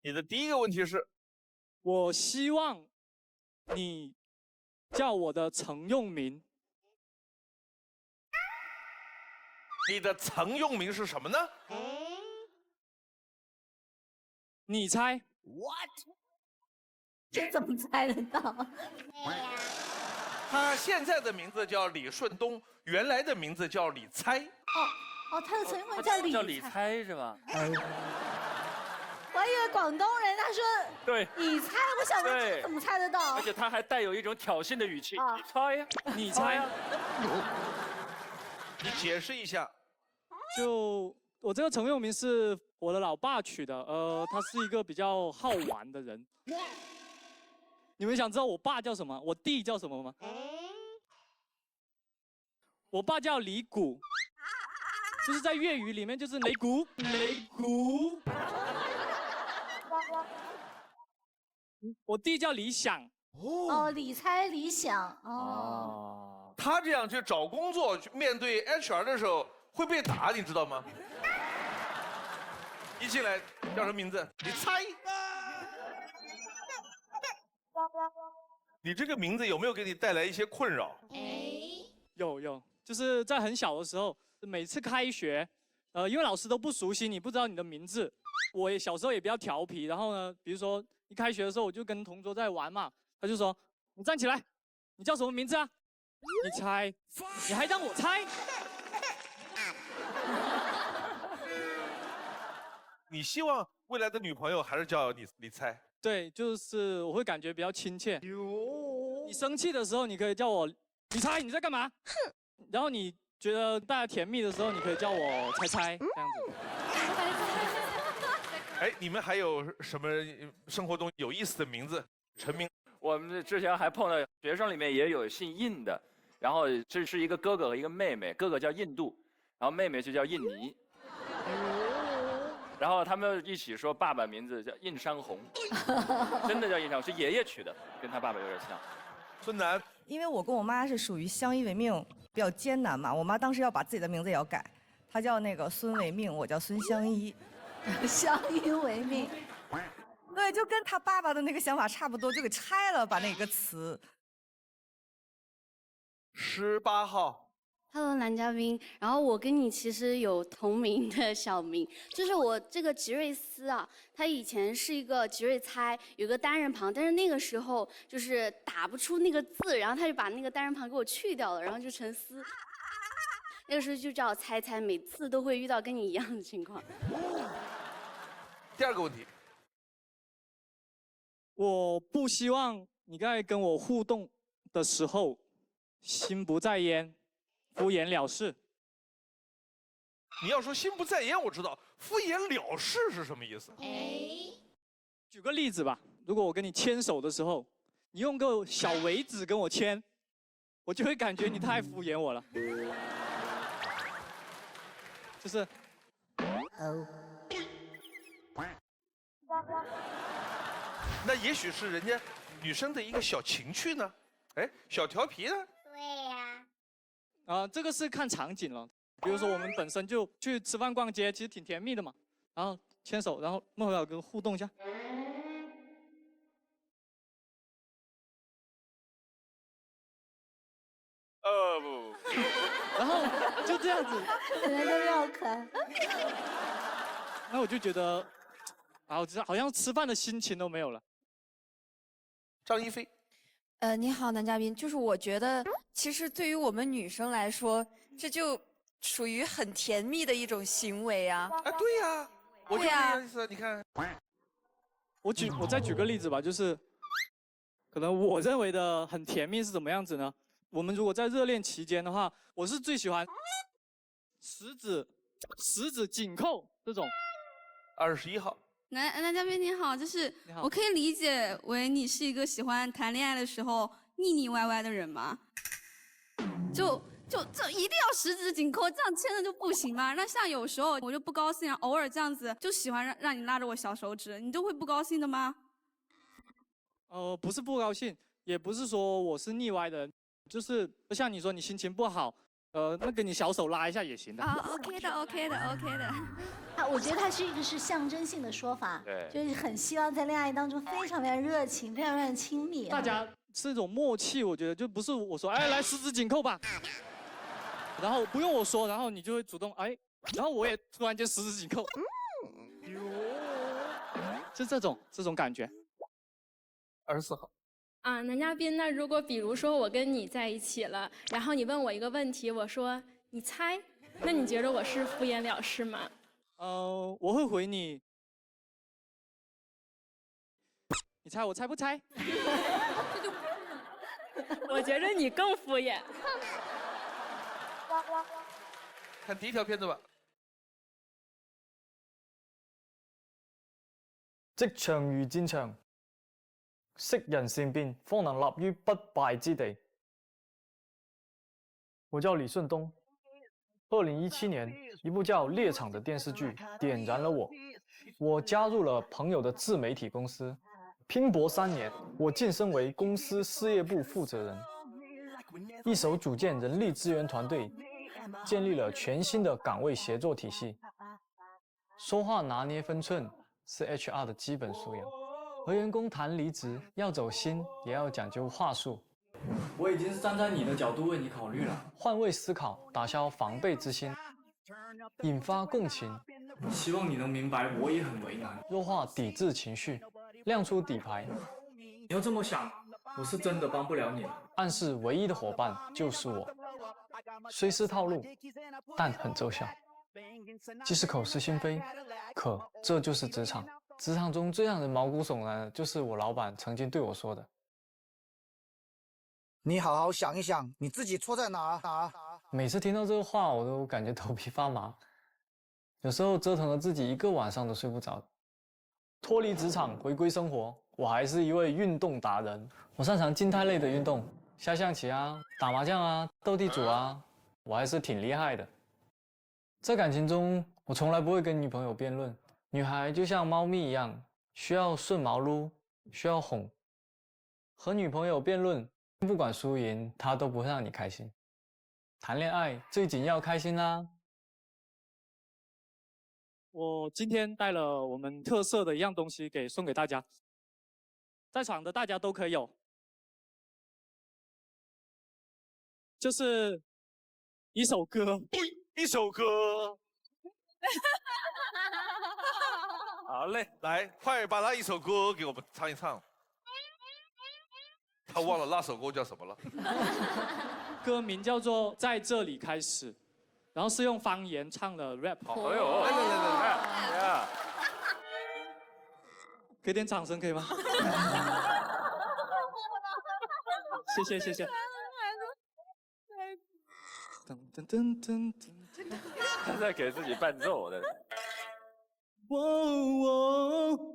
你的第一个问题是，我希望你叫我的曾用名。你的曾用名是什么呢？你猜 ？What？ 这怎么猜得到？他现在的名字叫李顺东，原来的名字叫李猜。哦，他的曾用名叫李。叫李猜是吧？我还以为广东人，他说对，你猜，我想问这怎么猜得到？而且他还带有一种挑衅的语气，你猜呀，你猜呀。你解释一下。就我这个曾用名是我的老爸取的，他是一个比较好玩的人。你们想知道我爸叫什么？我弟叫什么吗？我爸叫李谷，就是在粤语里面就是雷谷，雷谷。我弟叫李想。哦，理猜理想哦。他这样去找工作，面对 HR 的时候会被打，你知道吗？一进来叫什么名字？你猜。你这个名字有没有给你带来一些困扰？有，就是在很小的时候，每次开学，因为老师都不熟悉你，不知道你的名字。我也小时候也比较调皮，然后呢，比如说一开学的时候，我就跟同桌在玩嘛，他就说：“你站起来，你叫什么名字啊？你猜，你还让我猜？”你希望未来的女朋友还是叫你猜？对，就是我会感觉比较亲切。你生气的时候，你可以叫我你猜你在干嘛？然后你觉得大家甜蜜的时候，你可以叫我猜猜这样子。哎，你们还有什么生活中有意思的名字？陈明，我们之前还碰到学生里面也有姓印的，然后这是一个哥哥和一个妹妹，哥哥叫印度，然后妹妹就叫印尼。然后他们一起说爸爸名字叫印山红，真的叫印山红，是爷爷取的，跟他爸爸有点像。孙楠，因为我跟我妈是属于相依为命，比较艰难嘛，我妈当时要把自己的名字也要改，她叫那个孙为命，我叫孙相依，相依为命。对，就跟他爸爸的那个想法差不多，就给拆了，把那个词。18号。Hello， 男嘉宾，然后我跟你其实有同名的小名，就是我这个吉瑞斯啊，它以前是一个吉瑞猜，有个单人旁，但是那个时候就是打不出那个字，然后他就把那个单人旁给我去掉了，然后就成思，那个时候就叫猜猜，每次都会遇到跟你一样的情况。第二个问题，我不希望你在跟我互动的时候心不在焉。敷衍了事。你要说心不在焉，我知道，敷衍了事是什么意思？举个例子吧，如果我跟你牵手的时候，你用个小围子跟我牵，我就会感觉你太敷衍我了。就是。那也许是人家女生的一个小情趣呢，哎，小调皮呢？对呀。这个是看场景了，比如说我们本身就去吃饭逛街，其实挺甜蜜的嘛，然后牵手，然后孟老跟互动一下。不，然后就这样子，可能都要看。那我就觉得，好像吃饭的心情都没有了。张一飞。你好，男嘉宾，就是我觉得，其实对于我们女生来说，这就属于很甜蜜的一种行为啊。对呀，我就这个意思，你看。我再举个例子吧，就是可能我认为的很甜蜜是怎么样子呢？我们如果在热恋期间的话，我是最喜欢十指紧扣这种。21号。男嘉宾你好，就是我可以理解为你是一个喜欢谈恋爱的时候腻腻歪歪的人吗？就就这一定要十指紧扣，这样牵着就不行吗？那像有时候我就不高兴，偶尔这样子就喜欢让你拉着我小手指，你就会不高兴的吗？不是不高兴，也不是说我是腻歪的，就是像你说你心情不好，那给你小手拉一下也行的。啊 ，OK 的，OK 的，OK 的。我觉得它是一个象征性的说法，对，就是很希望在恋爱当中非常非常热情，非常非常亲密。大家是一种默契，我觉得就不是我说，哎，来十指紧扣吧，然后不用我说，然后你就会主动，哎，然后我也突然间十指紧扣，就这种感觉。24号。啊，男嘉宾，那如果比如说我跟你在一起了，然后你问我一个问题，我说你猜，那你觉得我是敷衍了事吗？我会回你，你猜我猜不猜？我觉得你更敷衍。看第一条片子吧。職場如戰場，識人善變，方能立於不敗之地。我叫李順東。2017年，一部叫《猎場》的電視劇點燃了我。我加入了朋友的自媒體公司，拼搏3年，我晉升為公司事業部負責人，一手組建人力資源團隊，建立了全新的崗位協作體系。說話拿捏分寸是 HR 的基本素養，和員工談離職要走心，也要講究話術。我已經是站在你的角度為你考慮了，換位思考，打消防備之心，引發共情。希望你能明白，我也很為難。弱化抵制情緒，亮出底牌。你要這麼想，我是真的幫不了你了。暗示唯一的夥伴就是我，雖是套路，但很奏效。即使口是心非，可這就是職場。職場中最讓人毛骨悚然的，就是我老闆曾經對我說的。你好好想一想，你自己錯在哪兒？每次聽到這個話，我都感覺頭皮發麻，有時候折騰了自己一個晚上都睡不着。脫離職場，回歸生活，我還是一位運動達人。我擅長靜態類的運動，下象棋啊，打麻將啊，鬥地主啊，我還是挺厲害的。在感情中，我從來不會跟女朋友辯論。女孩就像貓咪一樣，需要順毛擼，需要哄。和女朋友辯論，不管輸贏，她都不會讓你開心。談戀愛最緊要開心啦。我今天帶了我們特色的一樣東西送給大家，在場的大家都可以有，就是一首歌，一首歌。好嘞，来，快把那一首歌给我们唱一唱。他忘了那首歌叫什么了。歌名叫做《在这里开始》，然后是用方言唱的 rap。哎呦，来，给点掌声可以吗？谢谢。噔噔噔噔噔，他在给自己伴奏的。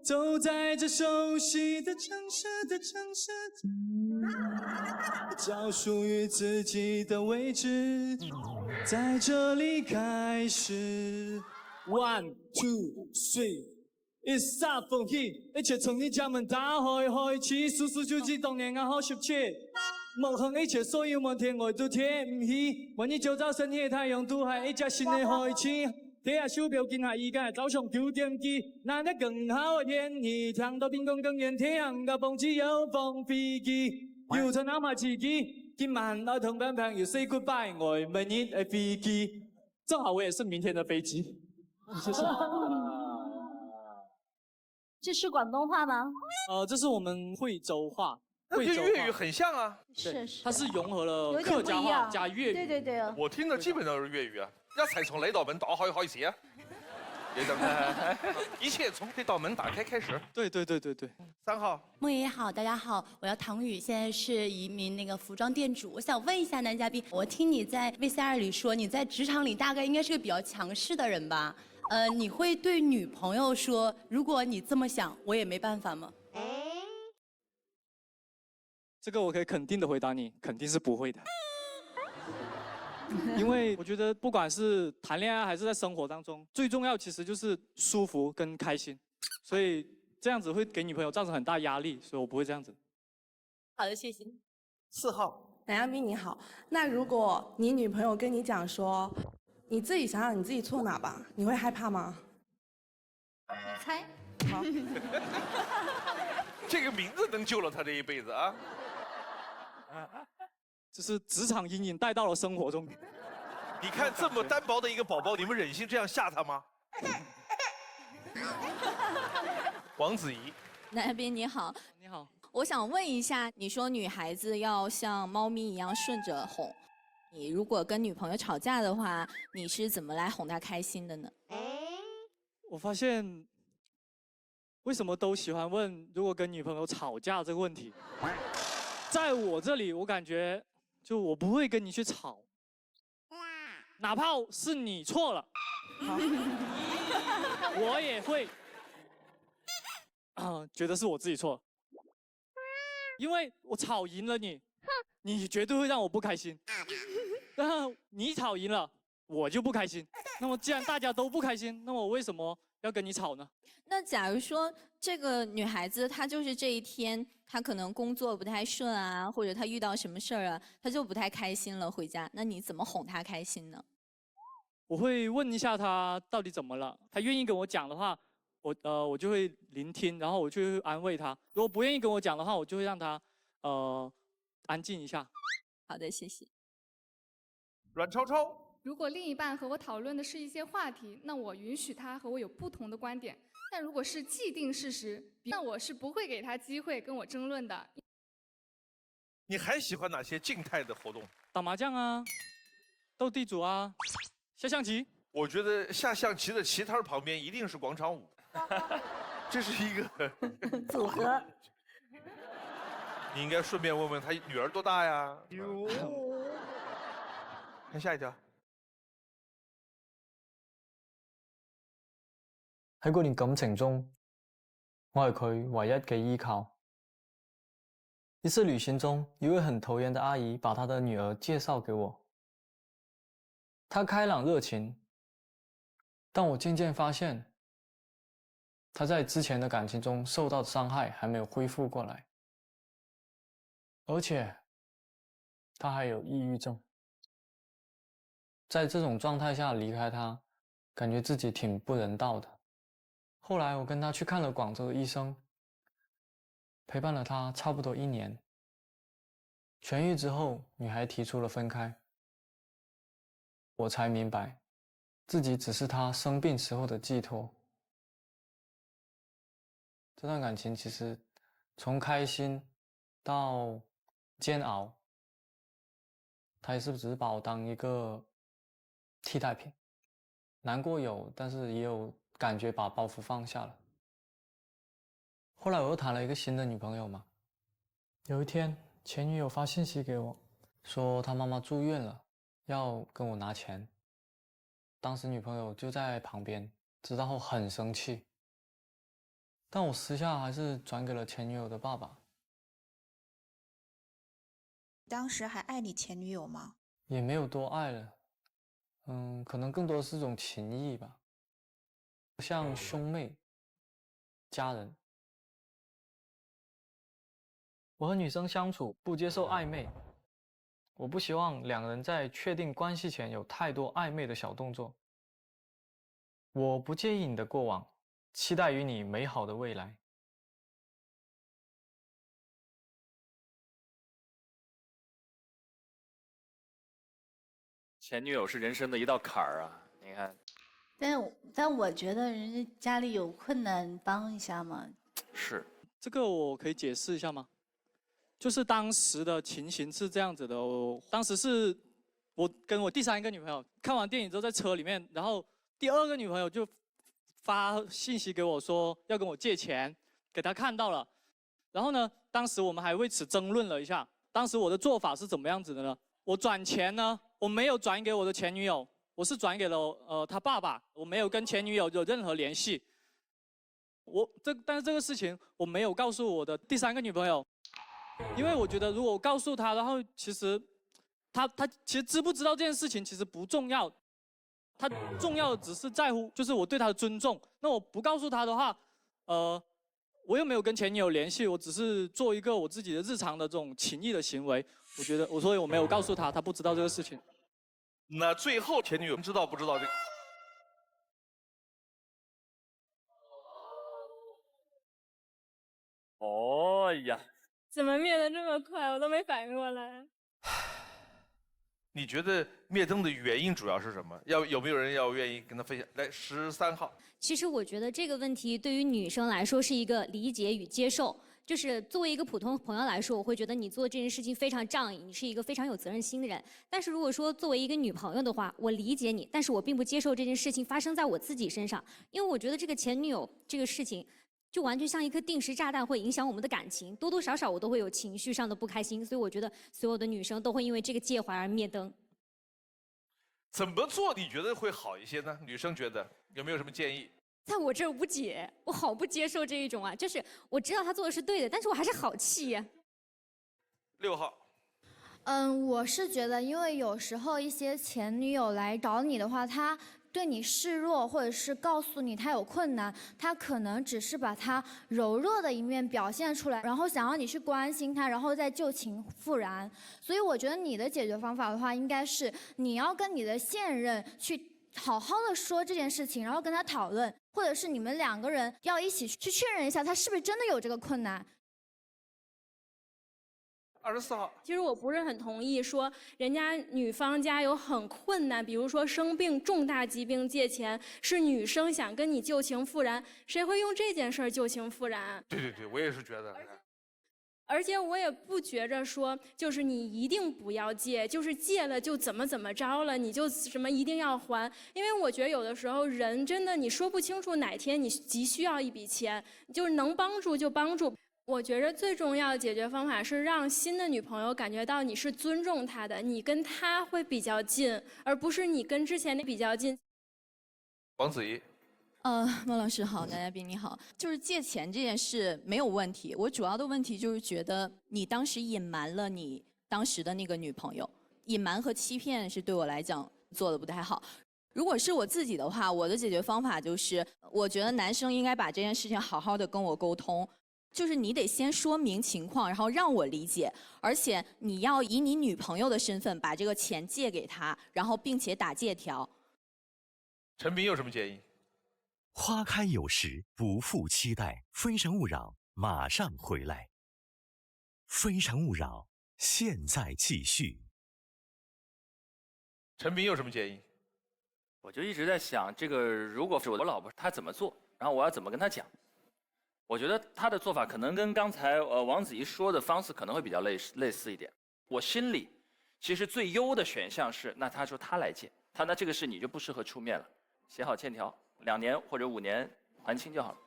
走在这熟悉的城市找属于自己的位置，在这里开始。1 2 3，一撒放棄，一切從你家門打開始，數數手指當年啱好17，夢想一切所有問題我都填唔起，為你就早晨起太陽都係一隻新的開始。睇下手錶見下依家早上9點幾，難得更好嘅天氣，聽到邊講更遠天嘅風只有放飛機，要趁啱下自己，今晚要同朋友 say goodbye， 我們一起飛機。正好我也是明天的飛機，謝謝。这是廣東話嗎？這是我們惠州話。跟粵語很像啊，是，它是融合了客家話加粵語。對。我聽的基本上都是粵語啊，一齊從呢道門打開始啊，一切從這道門打開開始。對。3號，孟爺好，大家好，我叫唐宇，現在是一名那個服裝店主。我想問一下男嘉賓，我聽你在 VCR 裡說，你在職場裡大概應該是個比較強勢的人吧？你會對女朋友說，如果你這麼想，我也沒辦法嗎？這個我可以肯定的回答你，肯定是不會的。因为我觉得不管是谈恋爱还是在生活当中，最重要其实就是舒服跟开心，所以这样子会给女朋友造成很大压力，所以我不会这样子。好的，谢谢。4号，男嘉宾你好，那如果你女朋友跟你讲说，你自己想想你自己错哪吧，你会害怕吗？你猜。好。这个名字能救了他这一辈子啊！就是职场阴影带到了生活中。你看这么单薄的一个宝宝，你们忍心这样吓他吗？王子怡，男嘉宾你好，你好，我想问一下，你说女孩子要像猫咪一样顺着哄，你如果跟女朋友吵架的话，你是怎么来哄她开心的呢？我发现，为什么都喜欢问如果跟女朋友吵架这个问题？在我这里，我感觉就我不会跟你去吵，哪怕是你错了，我也会觉得是我自己错，因为我吵赢了你，你绝对会让我不开心。然后你吵赢了，我就不开心。那么既然大家都不开心，那么我为什么要跟你吵呢？那假如说这个女孩子她就是这一天，她可能工作不太顺啊，或者她遇到什么事儿啊，她就不太开心了，回家，那你怎么哄她开心呢？我会问一下她到底怎么了，她愿意跟我讲的话，我就会聆听，然后我就会安慰她。如果不愿意跟我讲的话，我就会让她安静一下。好的，谢谢。阮超超，如果另一半和我讨论的是一些话题，那我允许他和我有不同的观点。但如果是既定事实，那我是不会给他机会跟我争论的。你还喜欢哪些静态的活动？打麻将啊，斗地主啊，下象棋。我觉得下象棋的棋摊旁边一定是广场舞，这是一个组合。你应该顺便问问他女儿多大呀？看下一条。喺嗰段感情中，我係佢唯一嘅依靠。一次旅行中，一位很投緣的阿姨把她的女兒介紹給我。她開朗熱情，但我漸漸發現，她在之前的感情中受到的傷害還沒有恢復過來，而且她還有抑鬱症。在這種狀態下離開她，感覺自己挺不人道的。後來我跟她去看了廣州的醫生，陪伴了她差不多1年。痊癒之後，女孩提出了分開，我才明白，自己只是她生病時候的寄託。這段感情其實從開心到煎熬，她也是只是把我當一個替代品。難過有，但是也有感覺把包袱放下了。後來我又談了一個新的女朋友嘛，有一天前女友發信息給我，說她媽媽住院了，要跟我拿錢。當時女朋友就在旁邊，知道後很生氣，但我私下還是轉給了前女友的爸爸。當時還愛你前女友嗎？也沒有多愛了，可能更多是種情誼吧，像兄妹、家人。我和女生相處不接受曖昧，我不希望兩人在確定關係前有太多曖昧的小動作。我不介意你的過往，期待與你美好的未來。前女友是人生的一道坎儿啊，你看。但我觉得人家家里有困难，帮一下嘛。是。这个我可以解释一下吗？就是当时的情形是这样子的，当时是我跟我第3个女朋友看完电影之后在车里面，然后第2个女朋友就发信息给我说要跟我借钱，给她看到了。然后呢，当时我们还为此争论了一下。当时我的做法是怎么样子的呢？我转钱呢，我没有转给我的前女友，我是转给了她爸爸，我没有跟前女友有任何联系。但是这个事情我没有告诉我的第3个女朋友，因为我觉得如果我告诉她，然后其实他其实知不知道这件事情其实不重要，他重要的只是在乎就是我对他的尊重。那我不告诉他的话，我又没有跟前女友联系，我只是做一个我自己的日常的这种情谊的行为。我觉得所以我没有告诉他，他不知道这个事情。那最后前女友知道不知道这个？哦呀，怎么灭得这么快？我都没反应过来。你觉得灭灯的原因主要是什么？有没有人要愿意跟他分享？来，13号。其实我觉得这个问题对于女生来说是一个理解与接受。就是作为一个普通朋友来说，我会觉得你做这件事情非常仗义，你是一个非常有责任心的人。但是如果说作为一个女朋友的话，我理解你，但是我并不接受这件事情发生在我自己身上，因为我觉得这个前女友这个事情，就完全像一颗定时炸弹，会影响我们的感情，多多少少我都会有情绪上的不开心，所以我觉得所有的女生都会因为这个介怀而灭灯。怎么做你觉得会好一些呢？女生觉得有没有什么建议？在我这儿无解，我好不接受这一种啊！就是我知道他做的是对的，但是我还是好气呀。6号。我是觉得，因为有时候一些前女友来找你的话，她对你示弱，或者是告诉你她有困难，她可能只是把她柔弱的一面表现出来，然后想要你去关心她，然后再旧情复燃。所以我觉得你的解决方法的话，应该是你要跟你的现任去好好的说这件事情，然后跟他讨论，或者是你们2个人要一起去确认一下，他是不是真的有这个困难。24号。其实我不是很同意说人家女方家有很困难，比如说生病重大疾病借钱，是女生想跟你旧情复燃，谁会用这件事儿旧情复燃？对，我也是觉得。而且我也不觉着说，就是你一定不要借，就是借了就怎么着了，你就什么一定要还。因为我觉得有的时候人真的你说不清楚哪天你急需要一笔钱，就是能帮助就帮助。我觉着最重要的解决方法是让新的女朋友感觉到你是尊重她的，你跟她会比较近，而不是你跟之前的比较近。王子怡。孟老师好，男嘉宾你好。就是借钱这件事没有问题，我主要的问题就是觉得你当时隐瞒了你当时的那个女朋友，隐瞒和欺骗是对我来讲做的不太好。如果是我自己的话，我的解决方法就是，我觉得男生应该把这件事情好好的跟我沟通，就是你得先说明情况，然后让我理解，而且你要以你女朋友的身份把这个钱借给他，然后并且打借条。陈斌有什么建议？花开有时，不负期待。非诚勿扰，马上回来。非诚勿扰，现在继续。陈斌有什么建议？我就一直在想，这个如果是我老婆，她怎么做，然后我要怎么跟她讲？我觉得她的做法可能跟刚才王子怡说的方式可能会比较类似一点。我心里其实最优的选项是，那她说她来借，那这个事你就不适合出面了，写好欠条。2年或者5年还清就好了，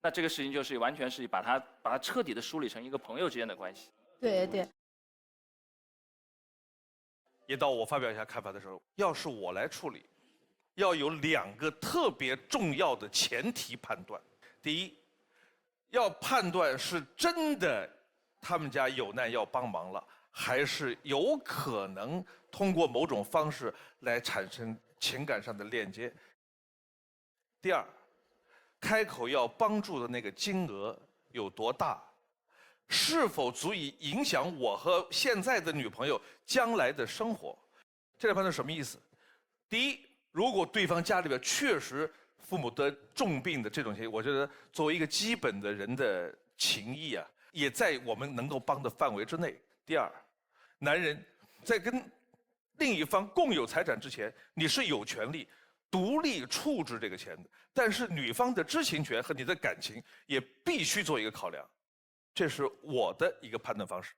那这个事情就是完全是把它彻底的梳理成一个朋友之间的关系。对。也到我发表一下看法的时候，要是我来处理，要有2个特别重要的前提判断。第一，要判断是真的他们家有难要帮忙了，还是有可能通过某种方式来产生情感上的链接。第二，开口要帮助的那个金额有多大，是否足以影响我和现在的女朋友将来的生活？这来判断什么意思？第一，如果对方家里边确实父母得重病的这种情况，我觉得作为一个基本的人的情谊啊，也在我们能够帮的范围之内。第二，男人在跟另一方共有财产之前，你是有权利独立处置这个钱的，但是女方的知情权和你的感情也必须做一个考量，这是我的一个判断方式。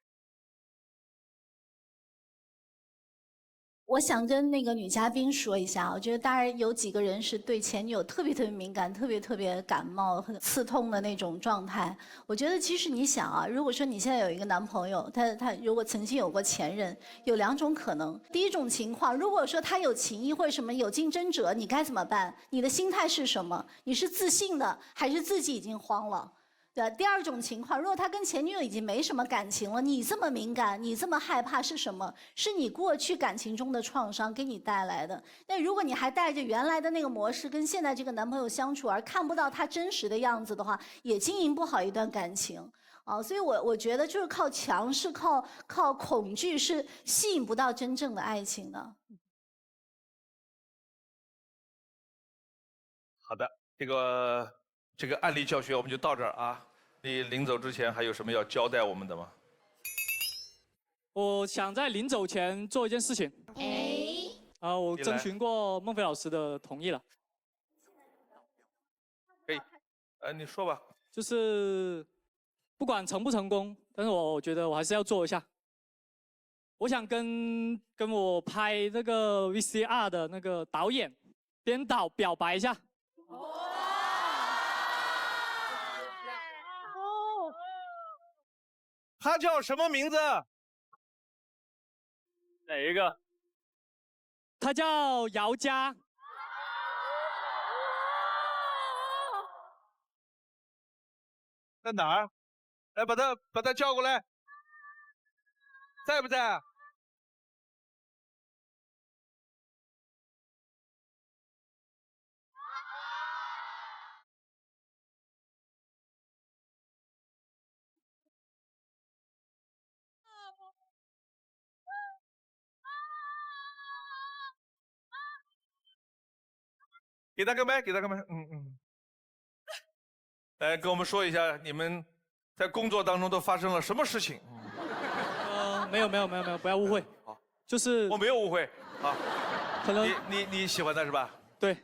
我想跟那个女嘉宾说一下，我觉得当然有几个人是对前女友特别敏感、特别感冒、很刺痛的那种状态。我觉得其实你想啊，如果说你现在有一个男朋友，他如果曾经有过前任，有2种可能。第一种情况，如果说他有情谊或者什么有竞争者，你该怎么办？你的心态是什么？你是自信的，还是自己已经慌了？对吧？第二种情况，如果他跟前女友已经没什么感情了，你这么敏感，你这么害怕是什么？是你过去感情中的创伤给你带来的。那如果你还带着原来的那个模式跟现在这个男朋友相处，而看不到他真实的样子的话，也经营不好一段感情。所以我觉得就是靠强势、靠恐惧是吸引不到真正的爱情的。好的，这个案例教学我们就到这儿啊。你临走之前还有什么要交代我们的吗？我想在临走前做一件事情。我征询过孟非老师的同意了。可以，你说吧。就是不管成不成功，但是我觉得我还是要做一下。我想跟我拍这个 VCR 的那个导演、编导表白一下。他叫什么名字？哪一个？他叫姚佳。在哪儿？来，把他叫过来，在不在？给他个麦，给他个麦，来跟我们说一下，你们在工作当中都发生了什么事情？没有，不要误会。好，就是我没有误会啊。可能你喜欢他是吧？对。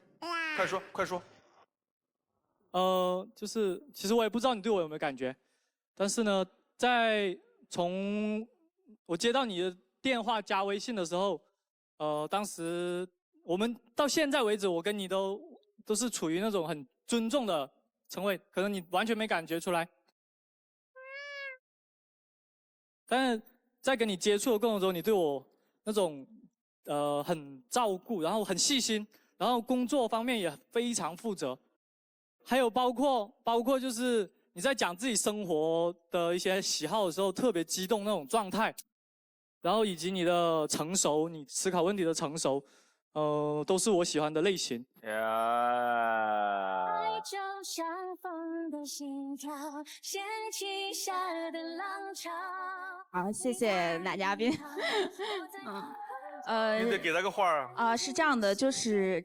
快说。就是其实我也不知道你对我有没有感觉，但是呢，从我接到你的电话加微信的时候，当时我们到现在为止，我跟你都是处于那种很尊重的称谓，可能你完全没感觉出来。但是在跟你接触的过程中，你对我那种很照顾，然后很细心，然后工作方面也非常负责，还有包括就是你在讲自己生活的一些喜好的时候，特别激动那种状态，然后以及你的成熟，你思考问题的成熟，都是我喜欢的类型。就像风的心跳，掀起夏的浪潮。好，谢谢男嘉宾。你得给他个话啊。是这样的，就是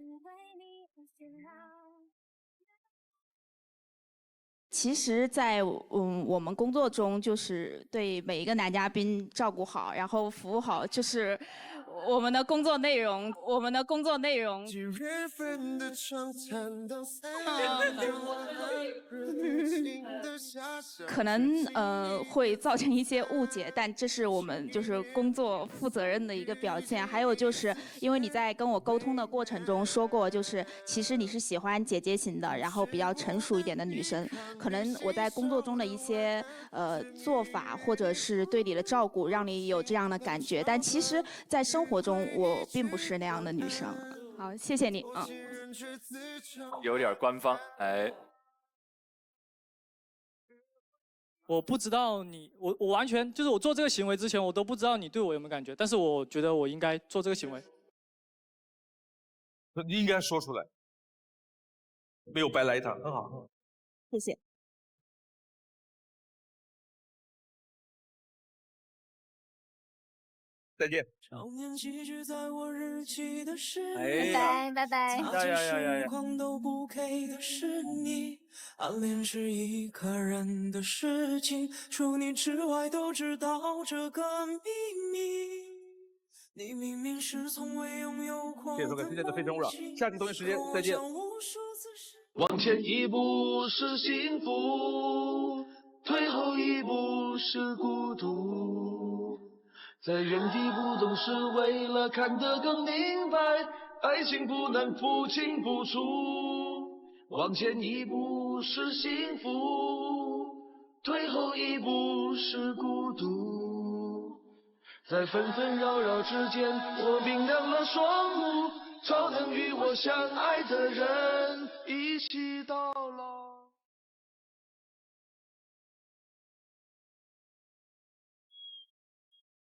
其实在我们工作中，就是对每一个男嘉宾照顾好，然后服务好，就是我们的工作内容。可能会造成一些误解，但这是我们就是工作负责任的一个表现。还有就是因为你在跟我沟通的过程中说过，就是其实你是喜欢姐姐型的，然后比较成熟一点的女生。可能我在工作中的一些做法，或者是对你的照顾，让你有这样的感觉，但其实在生活中我并不是那样的女生。好，谢谢你。有点官方，哎。我不知道我完全就是我做这个行为之前，我都不知道你对我有没有感觉，但是我觉得我应该做这个行为。你应该说出来，没有白来一趟，很好。谢谢。再见。拜拜拜拜。暗恋是一个人的事情，除你之外都知道这个秘密。你明明是从未拥有过的。谢谢收看今天的《非诚勿扰》，下期同一时间再见。往前一步是幸福，退后一步是孤独。在原地不动是为了看得更明白，爱情不能不清不楚。往前一步是幸福，退后一步是孤独。在纷纷扰扰之间，我冰凉了双目，超能与我相爱的人一起到。